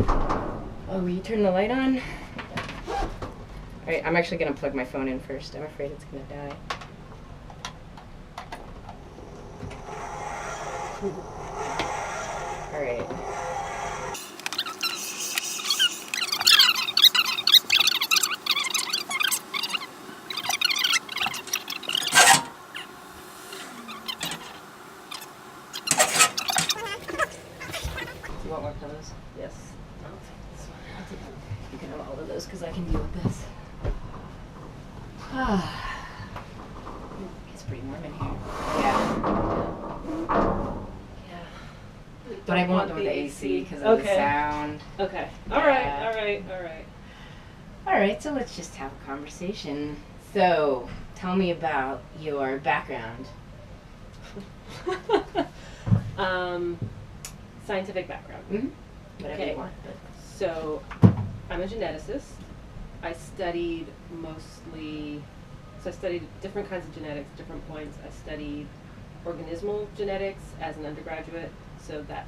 Oh, will you turn the light on? Alright, I'm actually gonna plug my phone in first. I'm afraid it's gonna die. Alright. Do you want more pillows? Yes. I'll take this one. I'll take them. You can have all of those because I can deal with this. It's pretty warm in here. Yeah. But I want them with the AC because of the sound. Okay. Yeah. Alright. Alright, so let's just have a conversation. So, tell me about your background. Scientific background. Mm-hmm. Whatever Okay. you want. But. So, I'm a geneticist. I studied different kinds of genetics at different points. I studied organismal genetics as an undergraduate, so that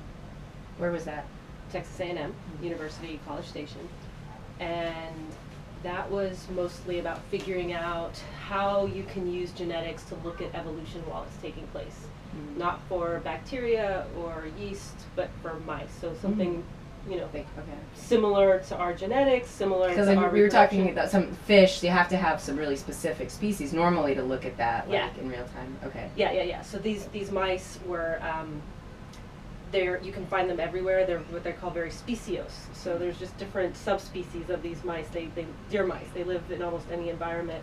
Where was that? Texas A&M, University, College Station. And that was mostly about figuring out how you can use genetics to look at evolution while it's taking place. Mm. Not for bacteria or yeast, but for mice. So something, Okay. similar to our genetics, similar to Because our we were talking reproduction. about some fish, you have to have some really specific species normally to look at that, like, Yeah. in real time. Okay. Yeah. So these mice were, you can find them everywhere. They're what they call very speciose. So there's just different subspecies of these mice. Deer mice. They live in almost any environment.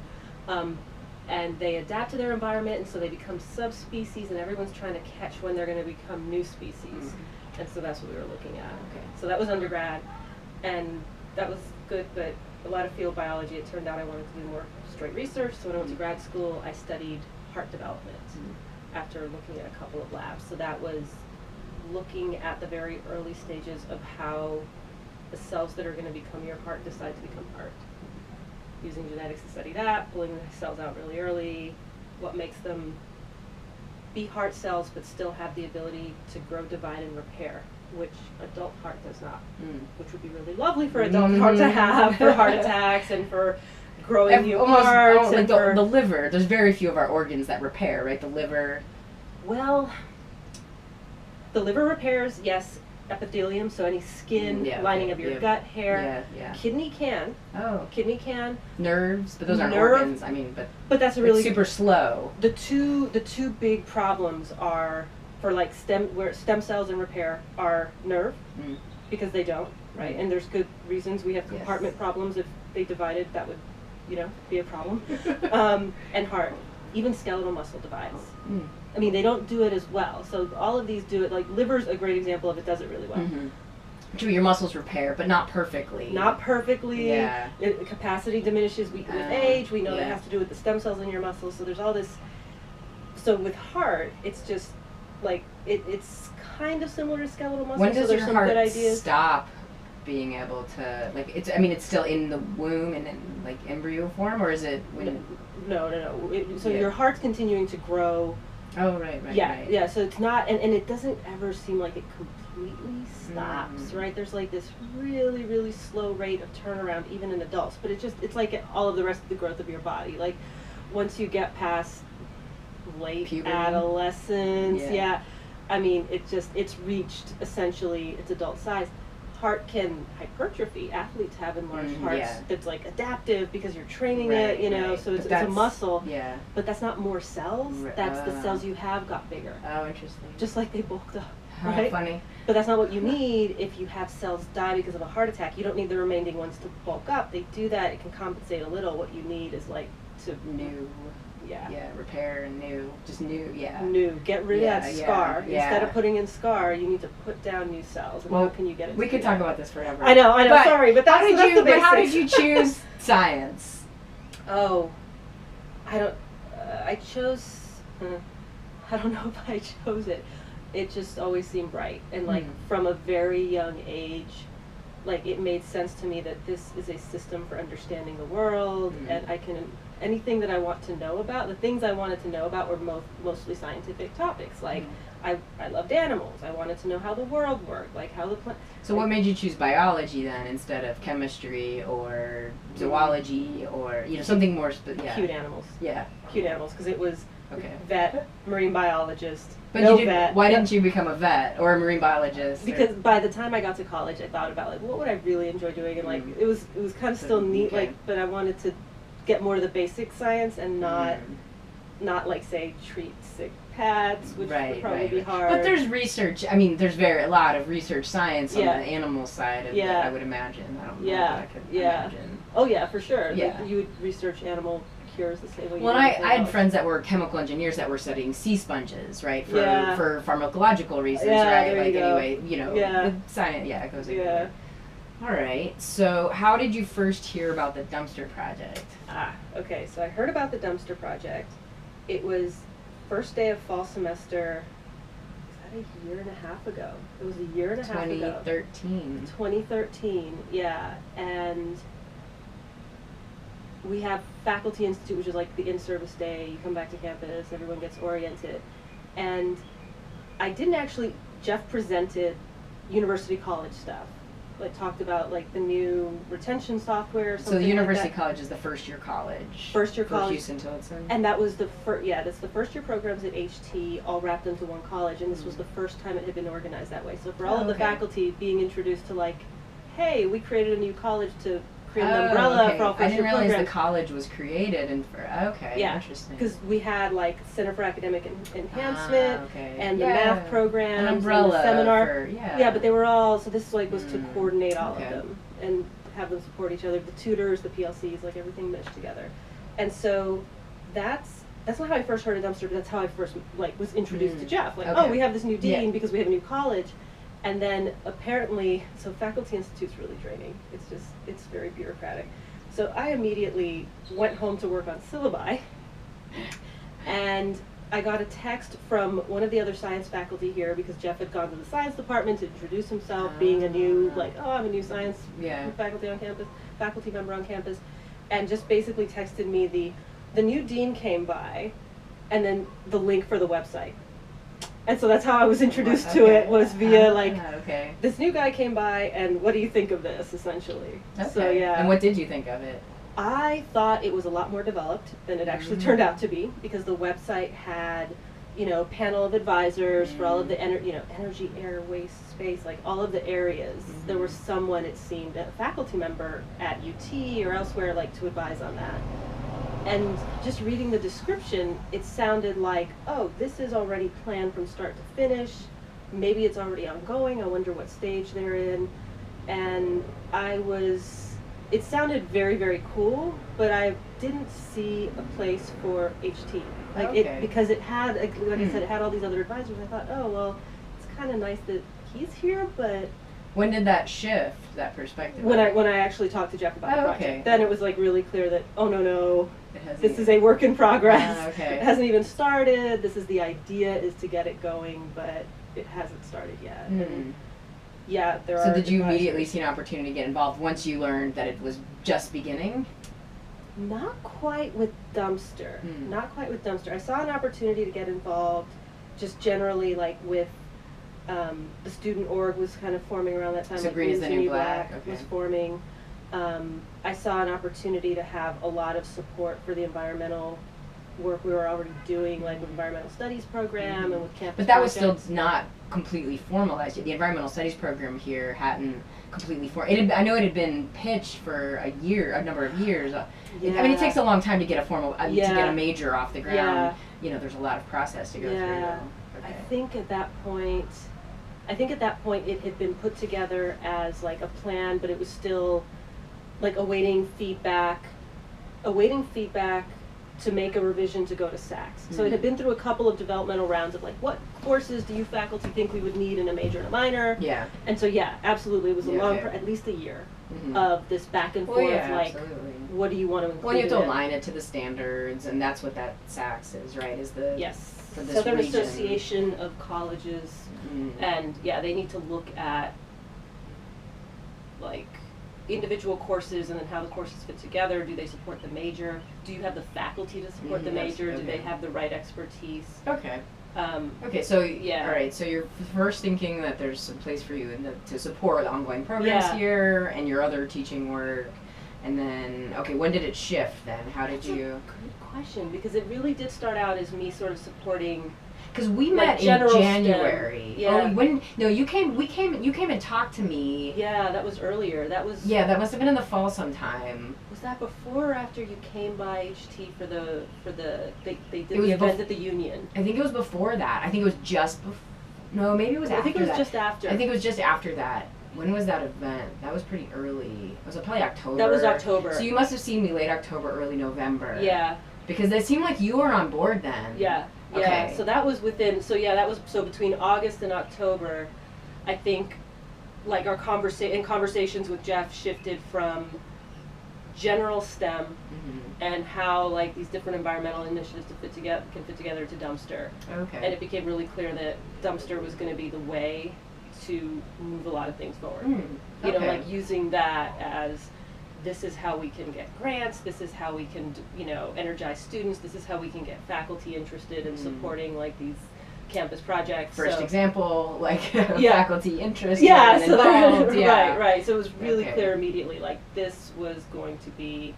And they adapt to their environment, and so they become subspecies, and everyone's trying to catch when they're going to become new species. Mm-hmm. And so that's what we were looking at. Okay. So that was undergrad, and that was good, but a lot of field biology. It turned out I wanted to do more straight research, so when I went to grad school, I studied heart development after looking at a couple of labs. So that was looking at the very early stages of how the cells that are going to become your heart decide to become heart. Using genetics to study that, pulling the cells out really early, what makes them be heart cells but still have the ability to grow, divide, and repair, which adult heart does not, which would be really lovely for adult heart to have for heart attacks and for growing new hearts. Like And the liver, there's very few of our organs that repair, right? The liver. Well, the liver repairs, yes, epithelium, so any skin lining of your gut, hair. Yeah. Kidney can. Oh. Kidney can. Nerves, but those aren't Nerve- organs. I mean, But that's a it's really super slow. The two big problems are for like stem cells and repair are nerve, because they don't, right? And there's good reasons. We have compartment problems. If they divided, that would, be a problem. And heart, even skeletal muscle divides. I mean, they don't do it as well. So all of these do it. Like liver's a great example of it does it really well. True, your muscles repair, but not perfectly. Not perfectly. Yeah. Capacity diminishes with age. We know that has to do with the stem cells in your muscles. So there's all this. So with heart, it's just like it's kind of similar to skeletal muscle. When does so your some heart good ideas. stop being able to it's still in the womb and in like embryo form, or is it when? No. Your heart's continuing to grow. Oh right. Yeah. So it's not, and it doesn't ever seem like it completely stops, right? There's like this really, really slow rate of turnaround even in adults, but it's like all of the rest of the growth of your body. Like once you get past late puberty, adolescence, I mean, it's reached essentially its adult size. Heart can hypertrophy. Athletes have enlarged hearts. That's like adaptive because you're training it, so it's a muscle. Yeah. But that's not more cells. That's the cells you have got bigger. Oh, interesting. Just like they bulked up. How Right? funny. But that's not what you need if you have cells die because of a heart attack. You don't need the remaining ones to bulk up. They do that. It can compensate a little. What you need is like to repair and new. Get rid of that scar. Instead of putting in scar, you need to put down new cells. And how can you get it? We could talk about this forever. I know. But sorry, but that's the basics. But how did you choose science? Oh, I don't. I chose. I don't know if I chose it. It just always seemed right, and like from a very young age, like it made sense to me that this is a system for understanding the world, and I can anything that I want to know about. The things I wanted to know about were mostly scientific topics, like I loved animals. I wanted to know how the world worked, like how the plant. So what made you choose biology then instead of chemistry or zoology or something more? Cute animals. Yeah. Cute animals, because it was Okay. vet, marine biologist. But no you didn't, vet. why didn't you become a vet or a marine biologist? Because by the time I got to college, I thought about like what would I really enjoy doing, and like it was kind of still neat, okay. like, but I wanted to get more to the basic science and not like say treat sick pets, which would probably be hard. But there's research. I mean, there's a lot of research science on the animal side of it, I would imagine. I don't know what I could imagine. Oh yeah, for sure. Yeah. Like, you would research animal cures the same way. Well, I had friends that were chemical engineers that were studying sea sponges, right? For pharmacological reasons, right? Like anyway, with science, it goes anyway. All right. So, how did you first hear about the dumpster project? Okay. So I heard about the dumpster project. It was first day of fall semester. Was that a year and a half ago? It was a year and a half ago. 2013. 2013. Yeah, and we have Faculty Institute, which is like the in-service day. You come back to campus, everyone gets oriented. And I didn't actually, Jeff presented university college stuff. Like talked about like the new retention software or something. So the university like college is the first year college. First year college. Houston Tillotson. And that was the first, that's the first year programs at HT all wrapped into one college, and this was the first time it had been organized that way. So for all of the faculty being introduced to like, hey, we created a new college to create an umbrella for all first year programs. I didn't realize the college was created interesting. Because we had like Center for Academic Enhancement and the math program, an umbrella, and the seminar. But they were all, so this like was to coordinate all of them and have them support each other, the tutors, the PLCs, like everything meshed together. And so that's not how I first heard of dumpster, but that's how I first like was introduced to Jeff. Like, oh, we have this new dean because we have a new college. And then apparently, so Faculty Institute's really draining. It's very bureaucratic. So I immediately went home to work on syllabi, and I got a text from one of the other science faculty here because Jeff had gone to the science department to introduce himself, being a new, like, oh, I'm a new science faculty member on campus, and just basically texted me the new dean came by, and then the link for the website. And so that's how I was introduced to it, was via this new guy came by, and what do you think of this, essentially? So And what did you think of it? I thought it was a lot more developed than it actually turned out to be, because the website had, panel of advisors for all of the energy, air, waste, space, like all of the areas. There was someone, it seemed, a faculty member at UT or elsewhere, like to advise on that. And just reading the description, it sounded like, oh, this is already planned from start to finish. Maybe it's already ongoing. I wonder what stage they're in. And it sounded very, very cool, but I didn't see a place for HT. Because it had, like I said, it had all these other advisors. I thought, oh, well, it's kind of nice that he's here, but... When did that shift, that perspective? When I actually talked to Jeff about the project. Then it was like really clear that, oh no, this is a work in progress. It hasn't even started. This is the idea, is to get it going, but it hasn't started yet. And there are. So did you immediately see an opportunity to get involved once you learned that it was just beginning? Not quite with dumpster. Not quite with dumpster. I saw an opportunity to get involved, just generally like with. The student org was kind of forming around that time. So like Green is the New Black was forming. I saw an opportunity to have a lot of support for the environmental work we were already doing, like with environmental studies program and with campus. But that was still not completely formalized yet. The environmental studies program here hadn't completely formed. I know it had been pitched for a number of years. I mean, it takes a long time to get a formal, to get a major off the ground. There's a lot of process to go through. I think at that point it had been put together as like a plan, but it was still like awaiting feedback to make a revision to go to SACS. So it had been through a couple of developmental rounds of like, what courses do you faculty think we would need in a major and a minor? Yeah. And so absolutely, it was a long, at least a year of this back and forth, like, what do you want to include? Well, you have to align it to the standards, and that's what that SACS is, right? Is the for this Southern region. Association of Colleges, and they need to look at like individual courses and then how the courses fit together. Do they support the major? Do you have the faculty to support the major? Do they have the right expertise? Okay, so yeah. all right. So you're first thinking that there's some place for you to support the ongoing programs Yeah. here and your other teaching work, and then okay, when did it shift then? How did That's you? a good question, because it really did start out as me sort of supporting. Because we like met in general January. STEM. Yeah. Oh, when? No, you came and talked to me. Yeah, that was earlier. That was. Yeah, that must have been in the fall sometime. Was that before or after you came by HT for the they did It was the event at the Union? I think it was before that. I think it was just before. No, maybe it was after that. I think it was just after. I think it was just after that. When was that event? That was pretty early. Was it probably October? That was October. So you must have seen me late October, early November. Yeah. Because it seemed like you were on board then. Yeah. Yeah. Okay. So that was within. So yeah, that was between August and October. I think, like our conversations with Jeff shifted from general STEM and how like these different environmental initiatives can fit together to dumpster. Okay. And it became really clear that dumpster was going to be the way to move a lot of things forward. You know, like using that as, this is how we can get grants, this is how we can, you know, energize students, this is how we can get faculty interested in supporting like these campus projects. First example, like faculty interest. Yeah, and so involved. that, right. So it was really clear immediately, like this was going to be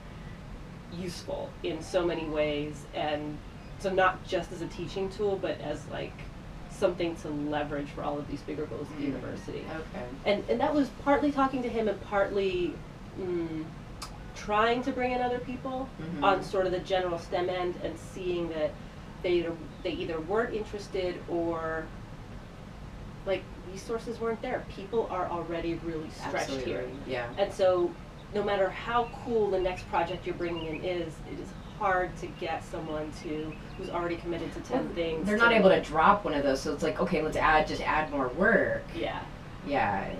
useful in so many ways, and so not just as a teaching tool, but as like something to leverage for all of these bigger goals of the university. Okay. And that was partly talking to him and partly trying to bring in other people on sort of the general STEM end, and seeing that they either weren't interested or like resources weren't there. People are already really stretched here. Yeah. And so no matter how cool the next project you're bringing in is, it is hard to get someone who's already committed to 10 things. They're not able to drop one of those, so it's like, okay, let's add more work. Yeah. Yeah.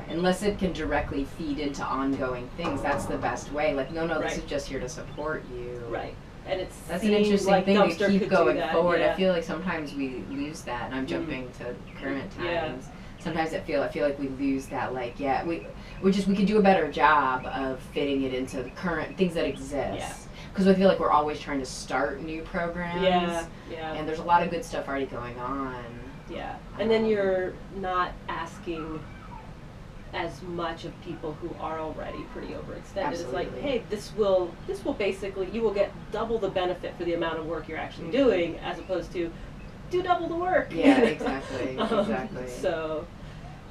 Unless it can directly feed into ongoing things, that's the best way. Like, no, this is just here to support you. Right. And that's an interesting like thing to keep going forward. Yeah. I feel like sometimes we lose that, and I'm jumping to current times. Yeah. Sometimes I feel like we lose that. Like, we could do a better job of fitting it into the current things that exist. Yeah. Because I feel like we're always trying to start new programs. Yeah. And there's a lot of good stuff already going on. Yeah. And then you're not asking as much of people who are already pretty overextended. Absolutely. It's like, hey, this will basically, you will get double the benefit for the amount of work you're actually doing, as opposed to do double the work. Yeah, exactly. Exactly. So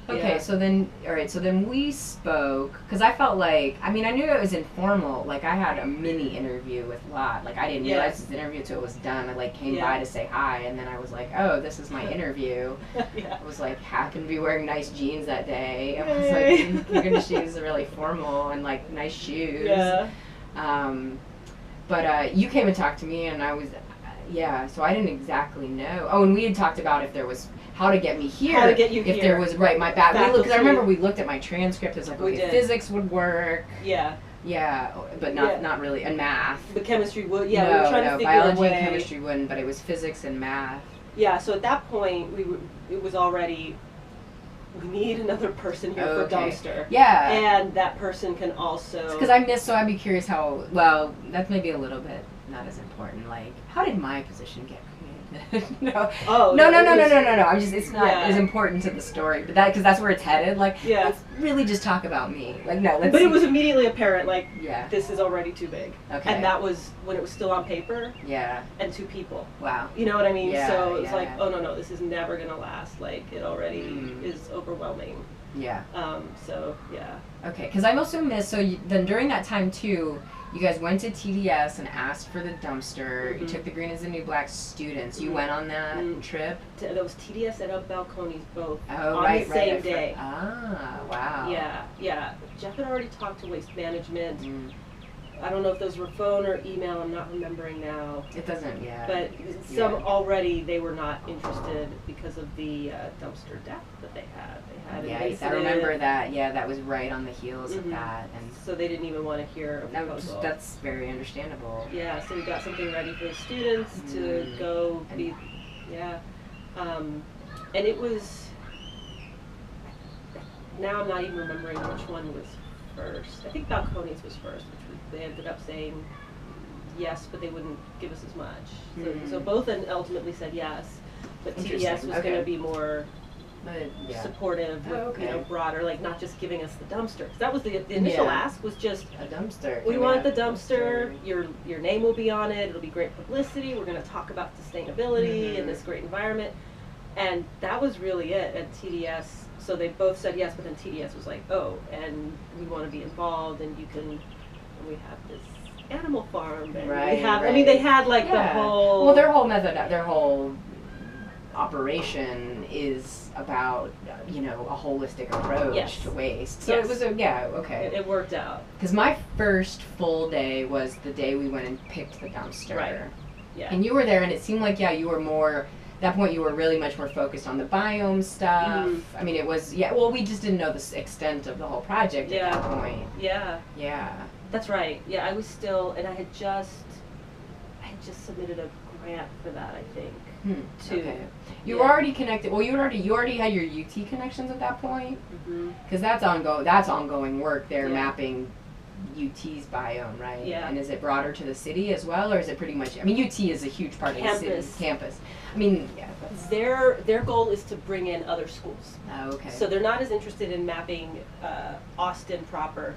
okay, so then we spoke, because I felt like, I mean, I knew it was informal. Like, I had a mini interview with Lot. Like, I didn't realize this interview until it was done. I, like, came by to say hi, and then I was like, oh, this is my interview. I was like, happened to be wearing nice jeans that day. I was like, you're going to shoes are really formal, and, like, nice shoes. Yeah. But you came and talked to me, and I was, so I didn't exactly know. Oh, and we had talked about if there was how to get me here. How to get you here. If there was, my bad. Because I remember we looked at my transcript. It's like, okay, physics would work. Yeah. Yeah, but not really. And math. But chemistry would, we were trying to figure biology a way. And chemistry wouldn't, but it was physics and math. Yeah, so at that point, it was already, we need another person here for dumpster. Yeah. And that person can also... Because I missed, so I'd be curious how, well, that's maybe a little bit not as important. Like, how did my position get created? No. Oh, no. I'm just, it's not as important to the story, but because that's where it's headed. Like, let's really just talk about me. Like, no, let's. But it was immediately apparent, like, yeah, this is already too big. Okay. And that was when it was still on paper. Yeah. And 2 people. Wow. You know what I mean? Yeah, so it's like, oh no, this is never gonna last. Like, it already is overwhelming. Yeah. So yeah. Okay, because I'm also missed. So then during that time too, you guys went to TDS and asked for the dumpster. You took the Green is the New Black students. You went on that trip? That was TDS and Balcones both on the same day. Ah, wow. Yeah. Jeff had already talked to Waste Management. I don't know if those were phone or email. I'm not remembering now. It doesn't, But some already, they were not interested because of the dumpster deck that they had. I remember that. Yeah, that was right on the heels of that, and so they didn't even want to hear a proposal. That's very understandable. Yeah, so we got something ready for the students to go be, and it was. Now I'm not even remembering which one was first. I think Balcones was first, they ended up saying yes, but they wouldn't give us as much. So both ultimately said yes. but TDS was going to be more yeah. supportive, Oh, okay. you know, broader, like not just giving us the dumpster. 'Cause that was the initial ask was just a dumpster. we want the dumpster. Your name will be on it. It'll be great publicity. We're going to talk about sustainability and this great environment, and that was really it. And TDS, so they both said yes, but then TDS was like, oh, and we want to be involved, and you can. And we have this animal farm, and we have. I mean, they had like the whole. Well, their whole method, their whole operation is about you know a holistic approach to waste. So it was okay. It worked out. Because my first full day was the day we went and picked the dumpster. Right. Yeah. And you were there, and it seemed like you were more. At that point, you were really much more focused on the biome stuff. I mean, it was well, we just didn't know the extent of the whole project at that point. Yeah. Yeah. That's right. Yeah, I was still, and I had just submitted a grant for that, I think. Too. Okay. You were already connected. Well, you already had your UT connections at that point, because that's ongoing work. They're mapping UT's biome, right? Yeah. And is it broader to the city as well, or is it pretty much? I mean, UT is a huge part of the city campus. I mean, Their goal is to bring in other schools. Oh, okay. So they're not as interested in mapping Austin proper.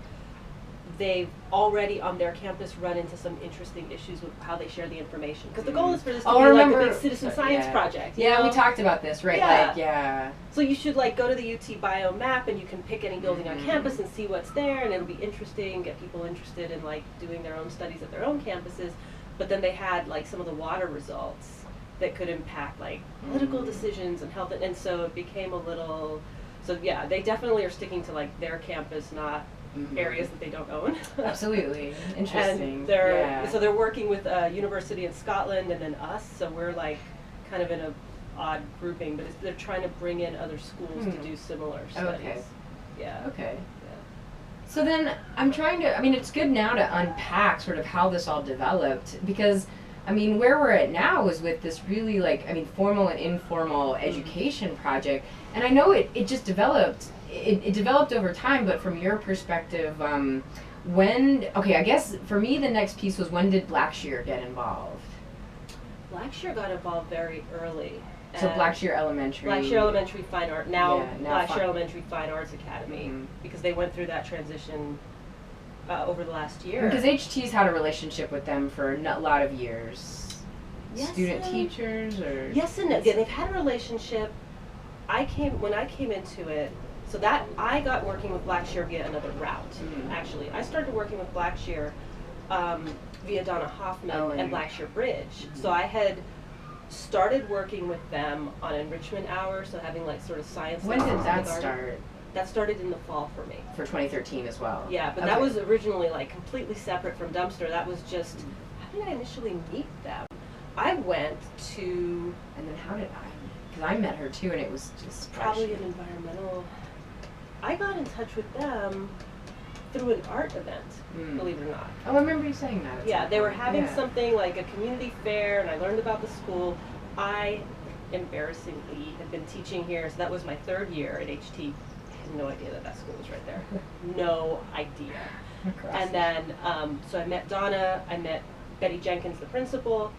They've already on their campus run into some interesting issues with how they share the information. Because the goal is for this to be like a big citizen science project. Yeah, we talked about this, right? Yeah. So you should like go to the UT BioMap and you can pick any building on campus and see what's there, and it'll be interesting, get people interested in like doing their own studies at their own campuses. But then they had like some of the water results that could impact like political decisions and health, and so it became a little. So yeah, they definitely are sticking to like their campus, not areas that they don't own. Absolutely. Interesting. And so they're working with a university in Scotland and then us, so we're like kind of in a odd grouping, but they're trying to bring in other schools to do similar studies. Okay. Yeah. Okay. So then I'm trying to, I mean, it's good now to unpack sort of how this all developed, because I mean, where we're at now is with this really like, I mean, formal and informal education project. And I know it just developed, it developed over time, but from your perspective, I guess for me the next piece was, when did Blackshear get involved? Blackshear got involved very early. So Blackshear Elementary. Blackshear Elementary Fine Art, now Blackshear Elementary Fine Arts Academy, because they went through that transition over the last year. Because HT's had a relationship with them for a lot of years. Yes, student teachers, or yes and no. Yeah, they've had a relationship. When I came into it, so that I got working with Blackshear via another route. Actually, I started working with Blackshear via Donna Hoffman and Blackshear Bridge. So I had started working with them on enrichment hours, so having like sort of science. When did that start? That started in the fall for me. For 2013 as well. Yeah, but that was originally like completely separate from Dumpster. That was just, how did I initially meet them? I went to... And then how did I? Because I met her too, and it was just probably an environmental... I got in touch with them through an art event, believe it or not. Oh, I remember you saying that. Yeah, they were having something like a community fair, and I learned about the school. I, embarrassingly, had been teaching here, so that was my third year at HT. No idea that school was right there. No idea. And then, so I met Donna, I met Betty Jenkins, the principal.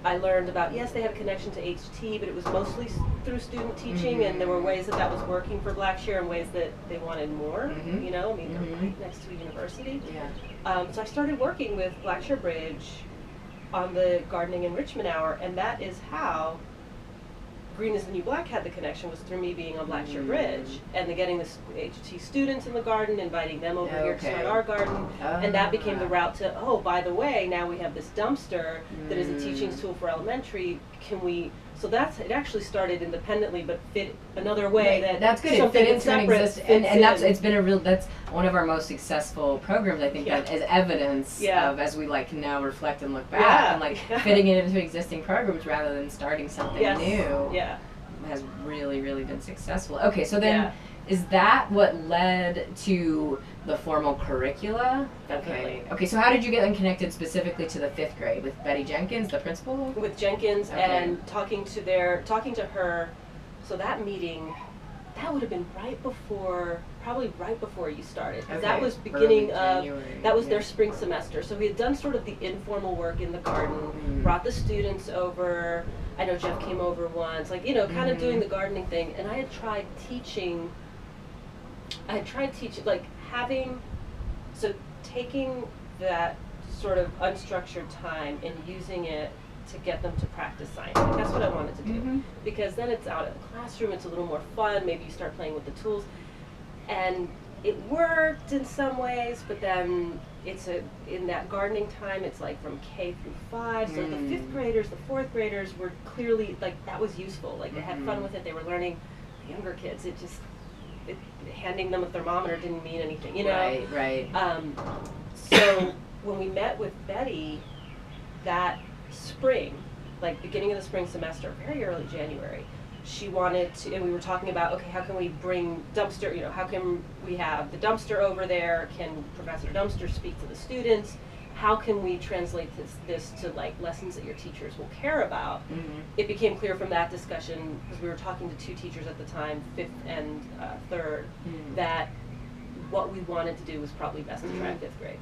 I learned about, yes, they have a connection to HT, but it was mostly through student teaching, and there were ways that was working for Blackshear and ways that they wanted more, you know, I mean, they're right next to a university. So I started working with Blackshear Bridge on the gardening enrichment hour, and that is how Green is the New Black had the connection, was through me being on Blackshear Bridge, and getting the HT students in the garden, inviting them over here to start our garden, and that became the route to, oh, by the way, now we have this dumpster that is a teaching tool for elementary, can we, so it actually started independently, but fit another way that's good. It fit into an existing, and it's been that's one of our most successful programs, I think, that is evidence of, as we like now reflect and look back, and like fitting it into existing programs rather than starting something new. Has really, really been successful. Okay, so then is that what led to the formal curricula? Okay, so how did you get them connected specifically to the 5th grade? With Betty Jenkins, the principal? With Jenkins, and talking to her. So that meeting, that would have been probably right before you started. Because that was beginning of, that was their spring semester. So we had done sort of the informal work in the garden, brought the students over. I know Jeff came over once, like, you know, kind of doing the gardening thing. And I had tried teaching, like taking that sort of unstructured time and using it to get them to practice science. Like, that's what I wanted to do. Because then it's out in the classroom, it's a little more fun, maybe you start playing with the tools. And it worked in some ways, but then in that gardening time, it's like from K through 5. So the 5th graders, the 4th graders were clearly, like, that was useful. Like, they had fun with it, they were learning. The younger kids, handing them a thermometer didn't mean anything, you know? Right. So when we met with Betty that spring, like beginning of the spring semester, very early January, she wanted to, and we were talking about, okay, how can we bring dumpster, you know, how can we have the dumpster over there? Can Professor Dumpster speak to the students? How can we translate this to like lessons that your teachers will care about? It became clear from that discussion, because we were talking to 2 teachers at the time, 5th and 3rd, that what we wanted to do was probably best to try 5th grade,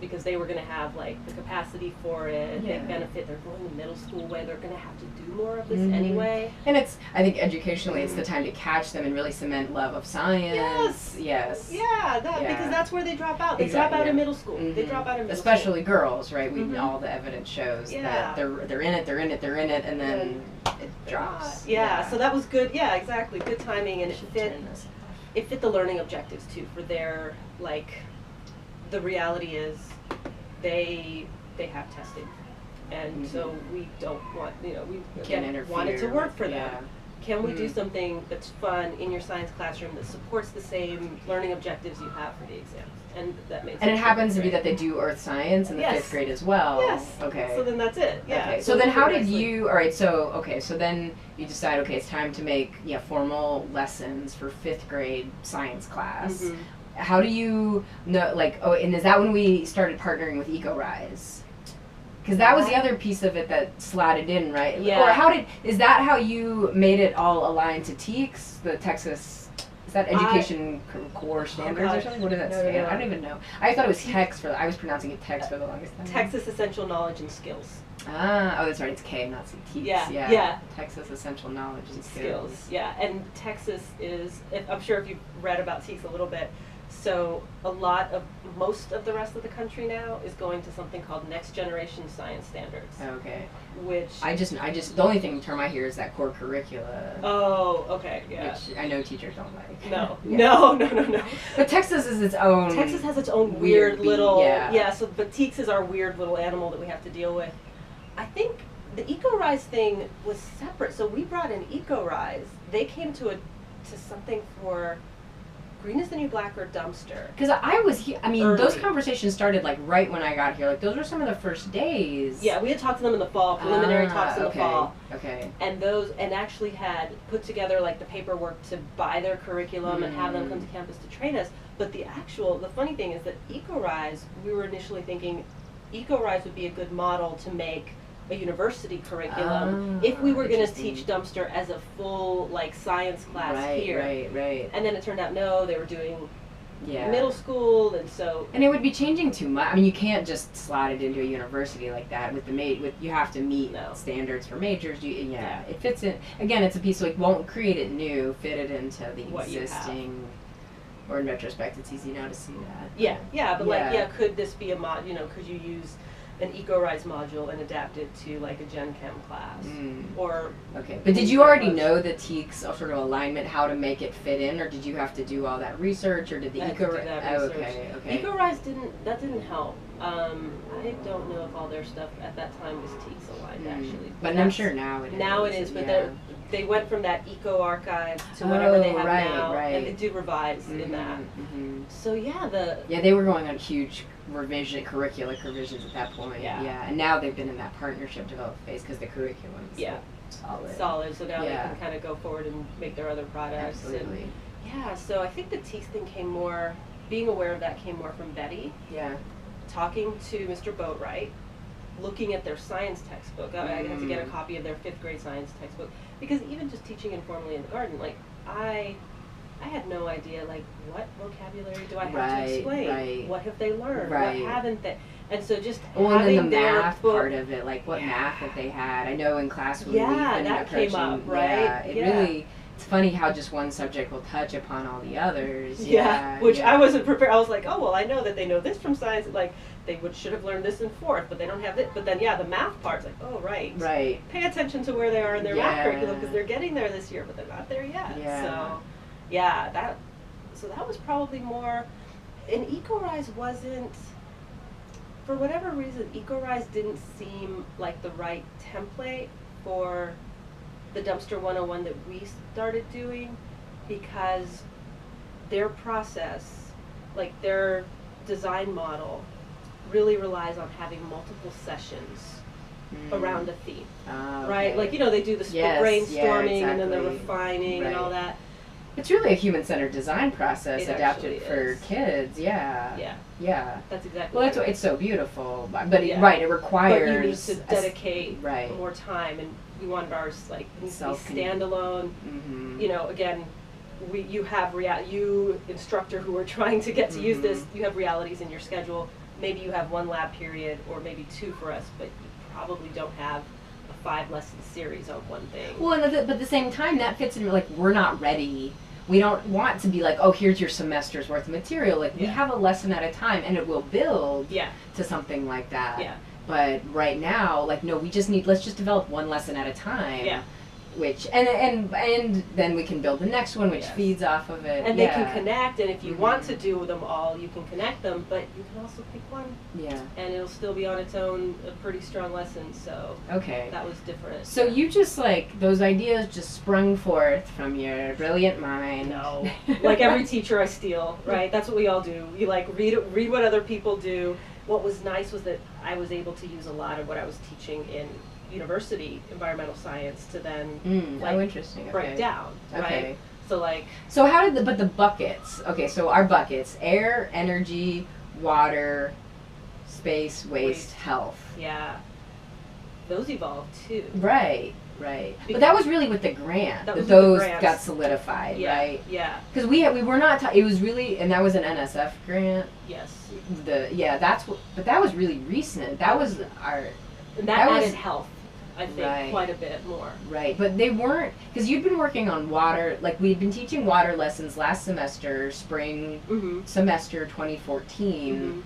because they were going to have like the capacity for it. They benefit. They're going to middle school where they're going to have to do more of this anyway. And I think educationally, it's the time to catch them and really cement love of science. Yes. Yeah, because that's where they drop out. They drop out in middle school. They drop out in middle school. Especially girls, right? All the evidence shows that they're in it, and then it drops. So that was good. Yeah, exactly. Good timing, and it fit the learning objectives too for their, like, the reality is they have testing, and so we don't want, you know, we want it to work for them. Can we do something that's fun in your science classroom that supports the same learning objectives you have for the exams? And that makes And it happens to be that they do earth science in the 5th grade as well. Yes. Okay. So then that's it. Yeah. Okay. So then how did you, all right, so then you decide, okay, it's time to make formal lessons for 5th grade science class. How do you know, like, and is that when we started partnering with EcoRise? Because that was the other piece of it that slotted in, right? Yeah. Or is that how you made it all aligned to TEKS, the Texas, is that Education Core Standards or something? What does that stand? No. I don't even know. I thought it was TEKS I was pronouncing it TEKS for the longest time. Texas Essential Knowledge and Skills. That's right, it's K, not C. TEKS. Yeah. Texas Essential Knowledge and Skills. Yeah, and Texas is, I'm sure if you've read about TEKS a little bit, so most of the rest of the country now is going to something called Next Generation Science Standards. Okay. Which I just the only term I hear is that core curricula. Oh, okay, yeah. Which I know teachers don't like. No. No. But Texas is its own. Texas has its own weird little. Yeah. So, but TEKS is our weird little animal that we have to deal with. I think the EcoRise thing was separate. So we brought in EcoRise. They came to something for Green is the New Black or Dumpster. Because I was here, Early. Those conversations started like right when I got here. Like those were some of the first days. Yeah, we had talked to them in the fall, preliminary talks in the fall. Okay. And actually had put together like the paperwork to buy their curriculum and have them come to campus to train us. But the funny thing is that EcoRise, we were initially thinking EcoRise would be a good model to make a university curriculum if we were going to teach Dumpster as a full like science class here. Right. And then it turned out no, they were doing middle school, and so. And it would be changing too much. You can't just slot it into a university like that with you have to meet standards for majors. It fits in. Again, it's a piece like won't create it new, fit it into the existing. Or in retrospect, it's easy now to see that. But could this be a mod? Could you use an EcoRise module and adapt it to like a Gen Chem class? But did you already know the TEKS sort of alignment, how to make it fit in, or did you have to do all that research, or did the EcoRise? Okay. EcoRise didn't help. I don't know if all their stuff at that time was TEKS aligned actually. But I'm sure now it is. Now it is, but they went from that Eco Archive to whatever they have now, and they do revise in that. So they were going on huge curricular revisions at that point. And now they've been in that partnership development phase because the curriculum is solid. So now they can kind of go forward and make their other products. Absolutely. And, so I think the TEKS thing being aware of that came more from Betty. Talking to Mr. Boatwright, looking at their science textbook. I had to get a copy of their 5th grade science textbook, because even just teaching informally in the garden, like I I had no idea, like, what vocabulary do I have to Right, explain? right. What have they learned? Right. What haven't they? And so just Well, and having then the their math book, part of it, like what math that they had. I know in class when we've Yeah, been that approaching, came up, right? yeah, it Yeah. really, it's funny how just one subject will touch upon all the others. Yeah, which yeah. I wasn't prepared. I was like, oh, well, I know that they know this from science. Like, they should have learned this in fourth, but they don't have it. But then, yeah, the math part's like, oh, right. Right. Pay attention to where they are in their math Yeah. curriculum because they're getting there this year, but they're not there yet. Yeah. So, yeah, that was probably more. And EcoRise wasn't, for whatever reason, EcoRise didn't seem like the right template for the Dumpster 101 that we started doing, because their process, like their design model, really relies on having multiple sessions around a theme, right? Okay. Like, you know, they do the Yes, brainstorming yeah, and then the exactly. refining and all Right. that. It's really a human-centered design process It adapted actually for is. kids. Yeah. Yeah, Yeah. that's exactly. Well, that's what why it's so beautiful. But Yeah. right, it But requires you need to a s- dedicate right. more time, and we wanted ours like needs to be Self-con- standalone. Mhm. You know, again, you have you instructor who are trying to get to use this. You have realities in your schedule. Maybe you have one lab period or maybe two for us, but you probably don't have a 5-lesson series on one thing. Well, but at the same time, that fits in. Like, we're not ready. We don't want to be like, oh, here's your semester's worth of material. Like, we Yeah. have a lesson at a time, and it will build Yeah, to something like that. yeah, But right now, like, no, let's just develop one lesson at a time. yeah. Which and then we can build the next one, which Yes. feeds off of it. And yeah. they can connect, and if you want Mhm. to do them all, you can connect them, but you can also pick one, Yeah. and it'll still be on its own a pretty strong lesson, so Okay. that was different. So you just like those ideas just sprung forth from your brilliant mind. No. Like every teacher I steal, right? That's what we all do. You like read what other people do. What was nice was that I was able to use a lot of what I was teaching in university environmental science to then like, interesting. Okay. break down, right? Okay. So like So how did the buckets? Okay, so our buckets: air, energy, water, space, waste, health. yeah, those evolved too. Right. But that was really with the grant That that was with the those grants. got solidified, Yeah, right? yeah, Because we were not. It was really, and that was an NSF grant. yes. But that was really recent. That was our. And That that was- added health, I think, Right. quite a bit more. Right, but they weren't, because you'd been working on water, like we'd been teaching water lessons last semester, spring Mm-hmm. semester 2014,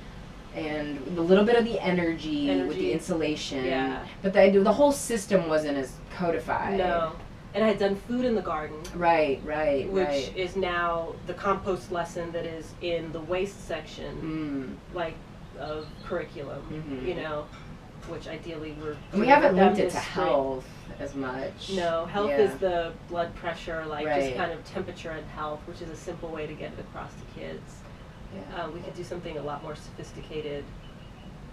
and a little bit of the energy with Energy. the insulation. Yeah. But the whole system wasn't as codified. No. And I had done food in the garden, Right. which is now the compost lesson that is in the waste section, like, of curriculum, Mhm. you know, which ideally we're. And we putting haven't them linked it this to spring. health as much. No, health Yeah. is the blood pressure, like Right. just kind of temperature and health, which is a simple way to get it across to kids. Yeah. We could do something a lot more sophisticated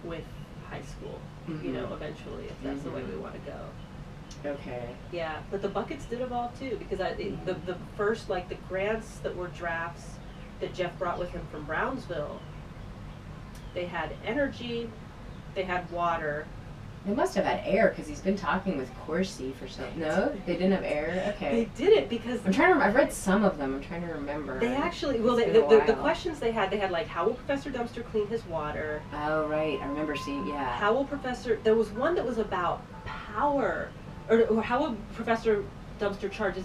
with high school, you know, Mhm. eventually, if that's the way we want to go. Okay. Yeah, but the buckets did evolve too, because the first, like the grants that were drafts that Jeff brought with him from Brownsville, they had energy, they had water. They must have had air, because he's been talking with Corsi for so. No, they didn't have air. They Okay. did it because I'm trying to. I've read some of them. I'm trying to remember. they actually, well, It's they, been a the while. questions they had like, how will Professor Dumpster clean his water? Oh right, I remember seeing. Yeah. How will there was one that was about power, or how will Professor Dumpster charge his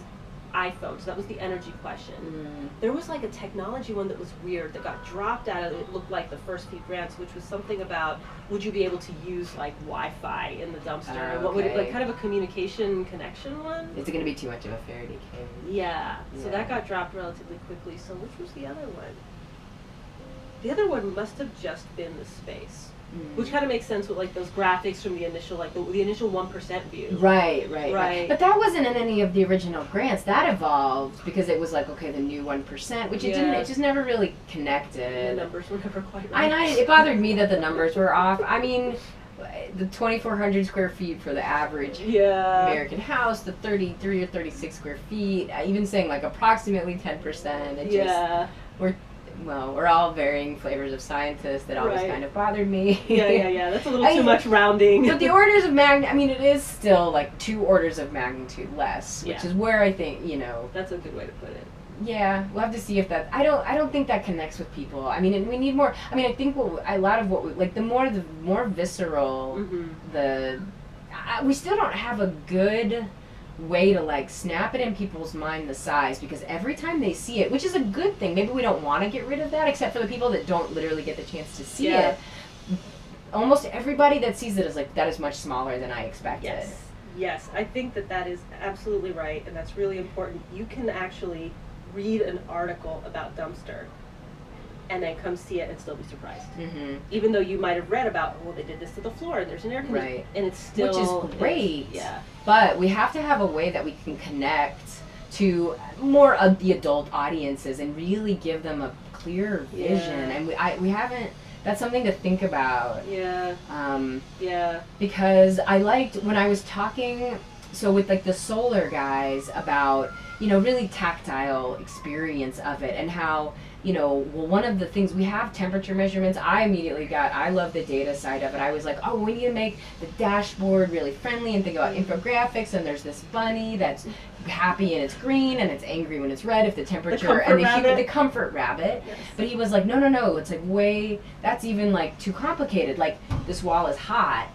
iPhone? So that was the energy question. There was like a technology one that was weird that got dropped out of it. Looked like the first few grants, which was something about would you be able to use like Wi-Fi in the dumpster? And what would it, like Okay. kind of a communication connection one? Is it going to be too much of a Faraday cage? Yeah. So Yeah. that got dropped relatively quickly. So which was the other one? The other one must have just been the space. Which kind of makes sense with like those graphics from the initial, like the initial 1% view. Right. But that wasn't in any of the original grants. That evolved because it was like, okay, the new 1%, which it didn't. It just never really connected. The numbers were never quite I right. know it bothered me that the numbers were off. I mean, the 2,400 square feet for the average Yeah. American house, the 33 or 36 square feet, even saying like approximately 10%. It Yeah. we're all varying flavors of scientists. That always Right. kind of bothered me. Yeah. That's a little too much rounding. But the orders of magnitude, I mean, it is still like 2 orders of magnitude less, which Yeah. is where I think, That's a good way to put it. Yeah, we'll have to see if that. I don't think that connects with people. I mean, and we need more. I mean, I think a lot of what we, like the more visceral we still don't have a good way to like snap it in people's mind the size, because every time they see it, which is a good thing, maybe we don't want to get rid of that, except for the people that don't literally get the chance to see it. Almost everybody that sees it is like, that is much smaller than I expected. Yes, I think that is absolutely right, and that's really important. You can actually read an article about dumpster and then come see it and still be surprised. Even though you might have read about, well, they did this to the floor and there's an air conditioner, and it's still, which is great. But we have to have a way that we can connect to more of the adult audiences and really give them a clear vision. And we haven't. That's something to think about. Because I liked when I was talking, so with like the solar guys, about, you know, really tactile experience of it, and how, you know, well, one of the things, we have temperature measurements. I love the data side of it. I was like, oh, we need to make the dashboard really friendly and think about infographics, and there's this bunny that's happy and it's green, and it's angry when it's red if the temperature, the comfort rabbit. But he was like, no, it's like that's even like too complicated. Like, this wall is hot,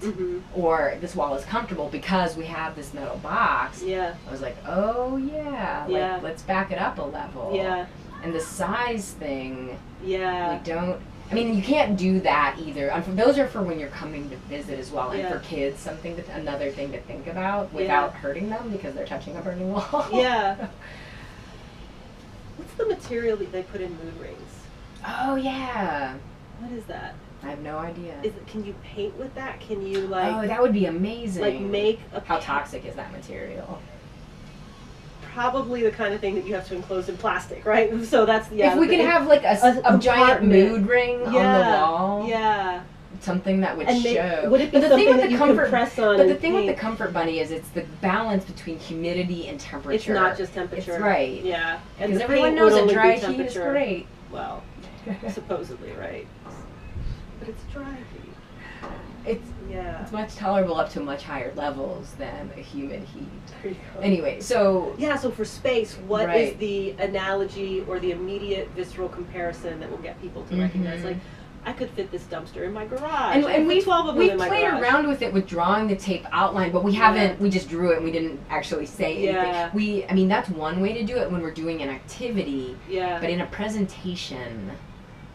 or this wall is comfortable because we have this metal box. I was like, oh yeah, like, let's back it up a level. And the size thing, we don't, I mean, you can't do that either. Those are for when you're coming to visit as well. And for kids, another thing to think about without hurting them because they're touching a burning wall. What's the material that they put in mood rings? Oh, yeah. What is that? I have no idea. Can you paint with that? Can you, like... Oh, that would be amazing. Like, make a... How toxic is that material? Probably the kind of thing that you have to enclose in plastic, right? So that's, if we can have like a giant mood ring on the wall, something that would show. Would it be something that you can press on? But the thing with the comfort bunny is it's the balance between humidity and temperature. It's not just temperature. It's right. Because everyone knows that dry heat is great. Well, supposedly, right? But it's dry heat. It's much tolerable up to much higher levels than a humid heat. Anyway, so... so for space, what is the analogy or the immediate visceral comparison that will get people to recognize, like, I could fit this dumpster in my garage. And we've played around with it with drawing the tape outline, but we haven't, we just drew it and we didn't actually say anything. I mean, that's one way to do it when we're doing an activity, but in a presentation...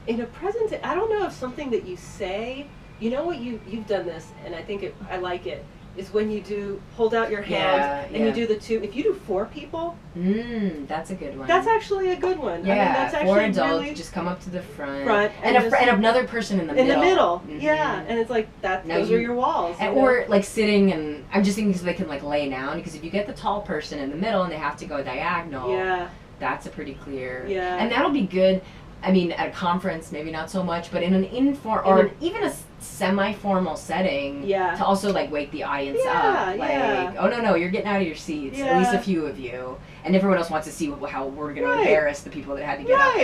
I don't know if something that you say... You know what, you've done this, and I think I like it, is when you hold out your hand and you do the two. If you do 4 people, that's a good one. That's actually a good one. Yeah, I mean, that's 4 actually adults really just come up to the front and another person in the middle. And it's like that. Those are your walls. Or like sitting, and I'm just thinking so they can like lay down, because if you get the tall person in the middle and they have to go diagonal, that's a pretty clear. And that'll be good. I mean, at a conference, maybe not so much, but in an even a semi-formal setting, to also like wake the audience up. Like, oh no, you're getting out of your seats. At least a few of you, and everyone else wants to see how we're going to embarrass the people that had to get up.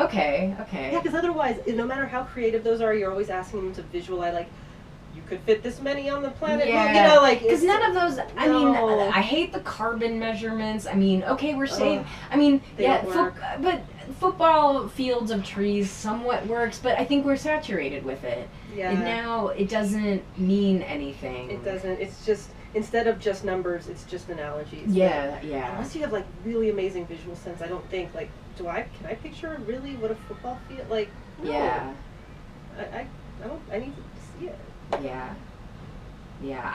Okay. Yeah, because otherwise, no matter how creative those are, you're always asking them to visualize, like, you could fit this many on the planet. You know, like, because none of those. I mean, I hate the carbon measurements. I mean, okay, we're safe. I mean, but football fields of trees somewhat works, but I think we're saturated with it. And now it doesn't mean anything. It doesn't. It's just, instead of just numbers, it's just analogies. Unless you have like really amazing visual sense, I don't think, like, can I picture really what a football field, like, no. I need to see it.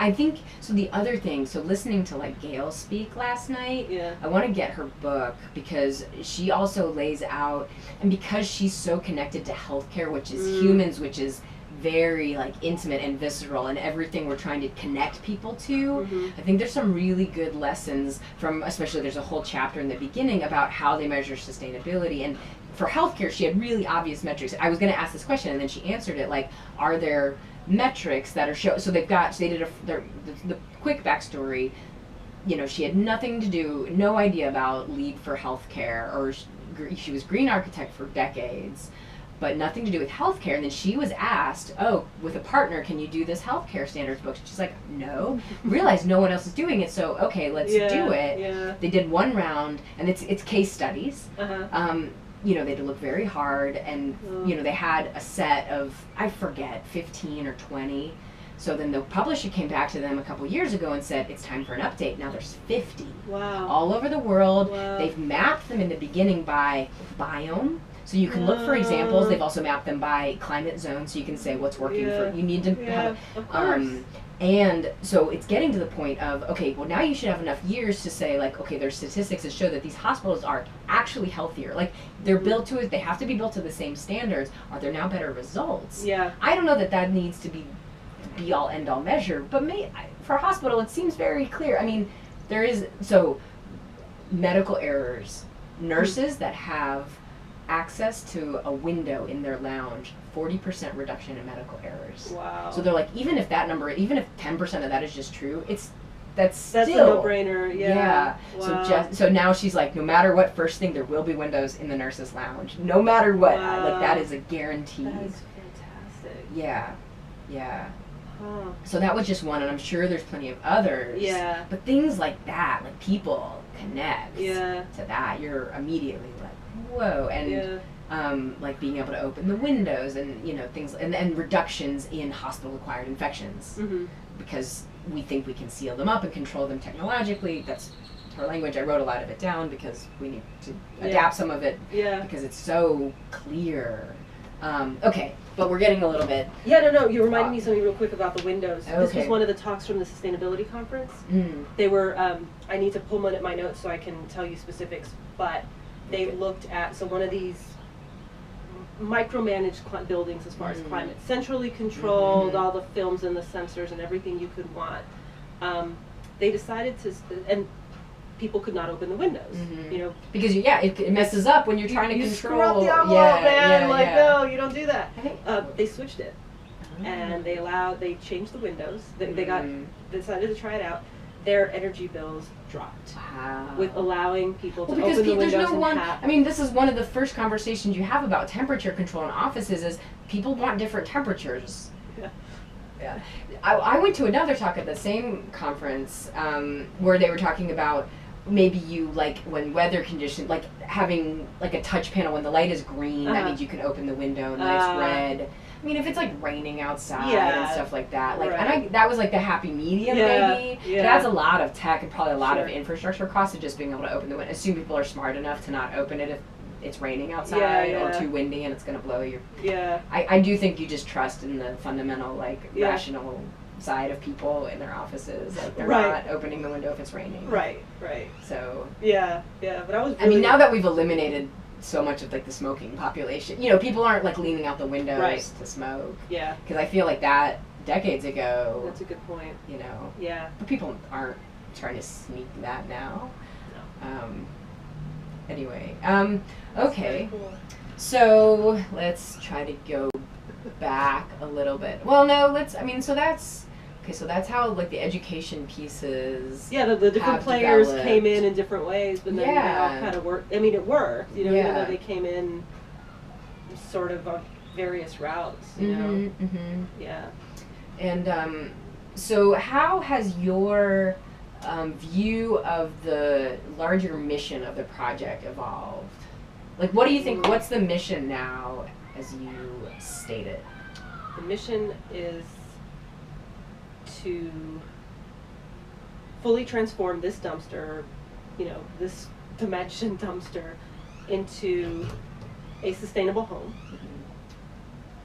I think, so the other thing, so listening to like Gail speak last night, I want to get her book, because she also lays out, and because she's so connected to healthcare, which is humans, which is very like intimate and visceral, and everything we're trying to connect people to, I think there's some really good lessons from, especially there's a whole chapter in the beginning about how they measure sustainability. And for healthcare, she had really obvious metrics. I was going to ask this question, and then she answered it, like, are there metrics that are so they did the quick backstory. You know, she had no idea about LEED for healthcare, or she was green architect for decades, but nothing to do with healthcare. And then she was asked, oh, with a partner, can you do this healthcare standards book? She's like, no. Realized no one else is doing it, so okay, let's do it. Yeah. They did one round, and it's case studies. You know, they had to look very hard, and you know, they had a set of, I forget, 15 or 20. So then the publisher came back to them a couple years ago and said, it's time for an update. Now there's 50. Wow. All over the world. Wow. They've mapped them in the beginning by biome. So you can look for examples. They've also mapped them by climate zone, so you can say what's working for, you need to have, of course. And so it's getting to the point of, okay, well now you should have enough years to say, like, okay, there's statistics that show that these hospitals are actually healthier. Like, they're built to it, they have to be built to the same standards. Are there now better results? Yeah. I don't know that that needs to be the be all end all measure, but for a hospital it seems very clear. I mean, there is, so medical errors, nurses that have access to a window in their lounge, 40% reduction in medical errors. Wow. So they're like, even if 10% of that is just true, that's a still no-brainer. Yeah. Wow. So now she's like, no matter what, first thing, there will be windows in the nurses' lounge. No matter what, like, that is a guarantee. That is fantastic. Yeah. Huh. So that was just one, and I'm sure there's plenty of others. Yeah. But things like that, like people connect to that, you're immediately like, whoa, and like being able to open the windows, and you know, things, and reductions in hospital-acquired infections, because we think we can seal them up and control them technologically. That's her language. I wrote a lot of it down because we need to adapt some of it because it's so clear. Okay, but we're getting a little bit. Yeah, no, you reminded me something real quick about the windows. Okay. This was one of the talks from the sustainability conference. They were, I need to pull my notes so I can tell you specifics, but they looked at, so one of these micromanaged buildings as far as climate, centrally controlled, all the films and the sensors and everything you could want. They decided to, and people could not open the windows, you know, because it messes up when you're trying to control. Screw up the envelope, man. No, you don't do that. They switched it, and they changed the windows. They decided to try it out. Their energy bills dropped with allowing people to open the windows I mean, this is one of the first conversations you have about temperature control in offices is people want different temperatures. Yeah. I went to another talk at the same conference where they were talking about maybe you, like, when weather conditions, like having like a touch panel when the light is green, that means you can open the window and then it's red. I mean, if it's like raining outside and stuff like that, like, and that was like the happy medium maybe. It adds a lot of tech and probably a lot of infrastructure costs of just being able to open the window. Assume people are smart enough to not open it if it's raining outside or too windy and it's going to blow your. I do think you just trust in the fundamental, like, rational side of people in their offices. Like, they're not opening the window if it's raining. Right. So. But I was. I mean, now that we've eliminated so much of, like, the smoking population, you know, people aren't, like, leaning out the windows to smoke. Because I feel like that decades ago. That's a good point. You know. But people aren't trying to sneak that now. No. Anyway. Okay. Cool. So let's try to go back a little bit. Well, no, so that's how, like, the education pieces. The different players came in different ways, but then they all kind of worked. I mean, it worked, you know, even though they came in sort of on various routes, you know. And so how has your view of the larger mission of the project evolved? Like, what do you think, what's the mission now as you state it? The mission is to fully transform this dumpster, you know, this dimension dumpster, into a sustainable home,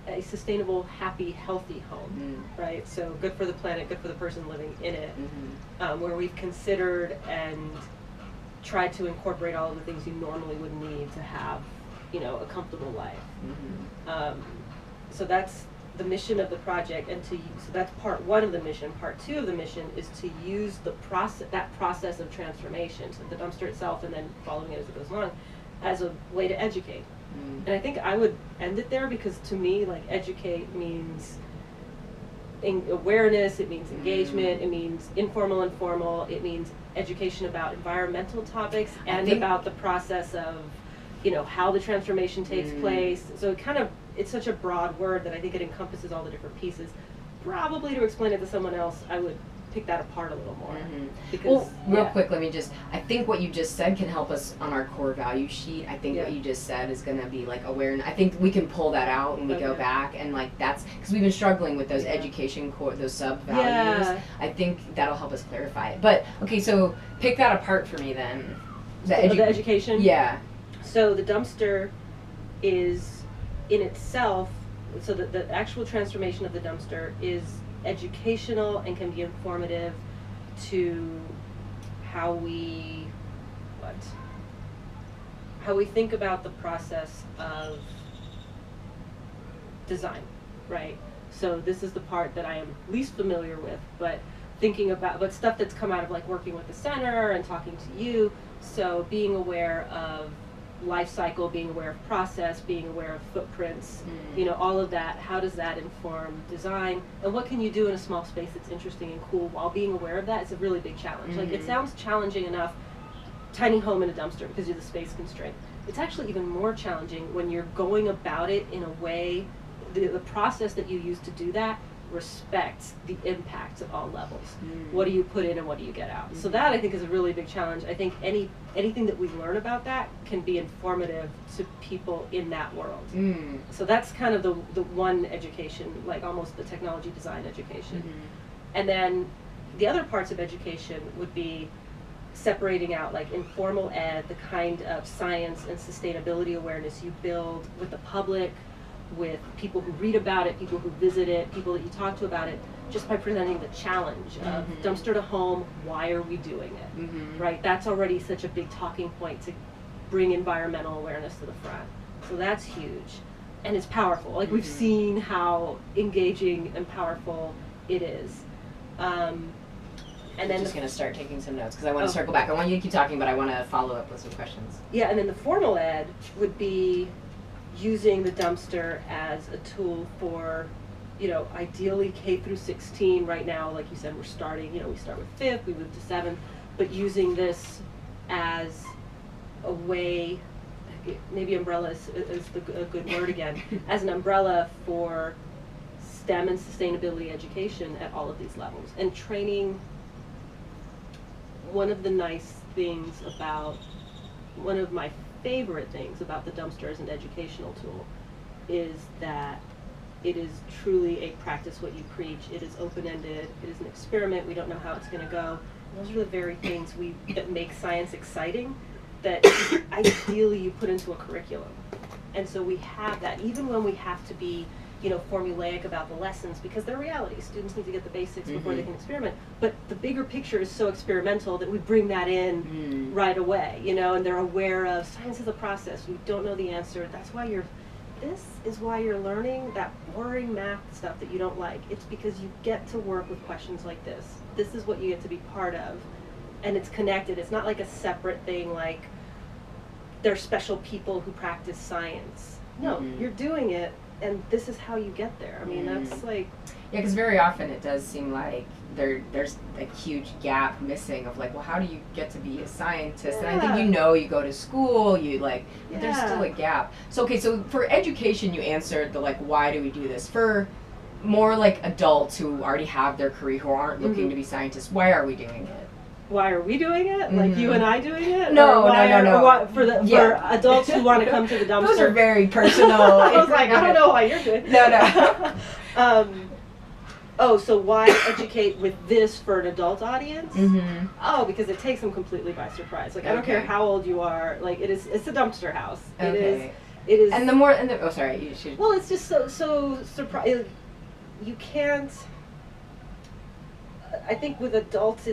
a sustainable, happy, healthy home, right? So good for the planet, good for the person living in it, where we've considered and tried to incorporate all of the things you normally would need to have, you know, a comfortable life. So that's the mission of the project, and so that's part one of the mission. Part two of the mission is to use that process of transformation, so the dumpster itself and then following it as it goes along, as a way to educate. And I think I would end it there, because to me, like, educate means awareness, it means engagement, it means informal and formal, it means education about environmental topics and about the process of you know, how the transformation takes place. So it kind of, it's such a broad word that I think it encompasses all the different pieces. Probably to explain it to someone else, I would pick that apart a little more. Because, real quick, let me just, I think what you just said can help us on our core value sheet. I think what you just said is going to be like awareness. I think we can pull that out and we go back and like that's, because we've been struggling with those education core, those sub values. I think that'll help us clarify it. But, okay, so pick that apart for me then. The education? Yeah. So the dumpster is in itself, so the actual transformation of the dumpster is educational and can be informative to how we think about the process of design, right? So this is the part that I am least familiar with, but thinking about stuff that's come out of like working with the center and talking to you. So being aware of life cycle, being aware of process, being aware of footprints, you know, all of that, how does that inform design? And what can you do in a small space that's interesting and cool while being aware of that? It's a really big challenge. Like, it sounds challenging enough, tiny home in a dumpster, because you're the space constraint. It's actually even more challenging when you're going about it in a way, the process that you use to do that respects the impacts at all levels. What do you put in and what do you get out? So that, I think, is a really big challenge. I think anything that we learn about that can be informative to people in that world. So that's kind of the one education, like almost the technology design education. And then the other parts of education would be separating out like informal ed, the kind of science and sustainability awareness you build with the public, with people who read about it, people who visit it, people that you talk to about it, just by presenting the challenge of dumpster to home, why are we doing it, right? That's already such a big talking point to bring environmental awareness to the front. So that's huge, and it's powerful. Like, we've seen how engaging and powerful it is. And then I'm just going to start taking some notes because I want to circle back. I want you to keep talking, but I want to follow up with some questions. Yeah, and then the formal ed would be using the dumpster as a tool for, you know, ideally K through 16 right now. Like you said, we're starting, you know, we start with 5th, we move to 7th, but using this as a way, maybe umbrella is a good word again, as an umbrella for STEM and sustainability education at all of these levels. And training, one of the nice things about, one of my favorite things about the dumpster as an educational tool is that it is truly a practice what you preach. It is open-ended. It is an experiment. We don't know how it's going to go. And those are the very things that make science exciting, that ideally you put into a curriculum. And so we have that, even when we have to be, you know, formulaic about the lessons, because they're reality. Students need to get the basics before they can experiment. But the bigger picture is so experimental that we bring that in right away, you know, and they're aware of science is a process. We don't know the answer. That's why this is why you're learning that boring math stuff that you don't like. It's because you get to work with questions like this. This is what you get to be part of. And it's connected. It's not like a separate thing, like they're special people who practice science. No, you're doing it. And this is how you get there. I mean, that's like... Yeah, because very often it does seem like there's a huge gap missing of like, well, how do you get to be a scientist? And I think, you know, you go to school, you like, but there's still a gap. So, okay, so for education, you answered the like, why do we do this? For more like adults who already have their career, who aren't looking to be scientists, why are we doing it? Why are we doing it? Like you and I doing it? No. For adults who want to come to the dumpster. Those are very personal. I was like, I don't know why you're doing it. No. So why educate with this for an adult audience? Oh, because it takes them completely by surprise. Like, I don't care how old you are. Like, it's a dumpster house. It is. And oh, sorry. You should. Well, it's just so surprising. You can't. I think with adults,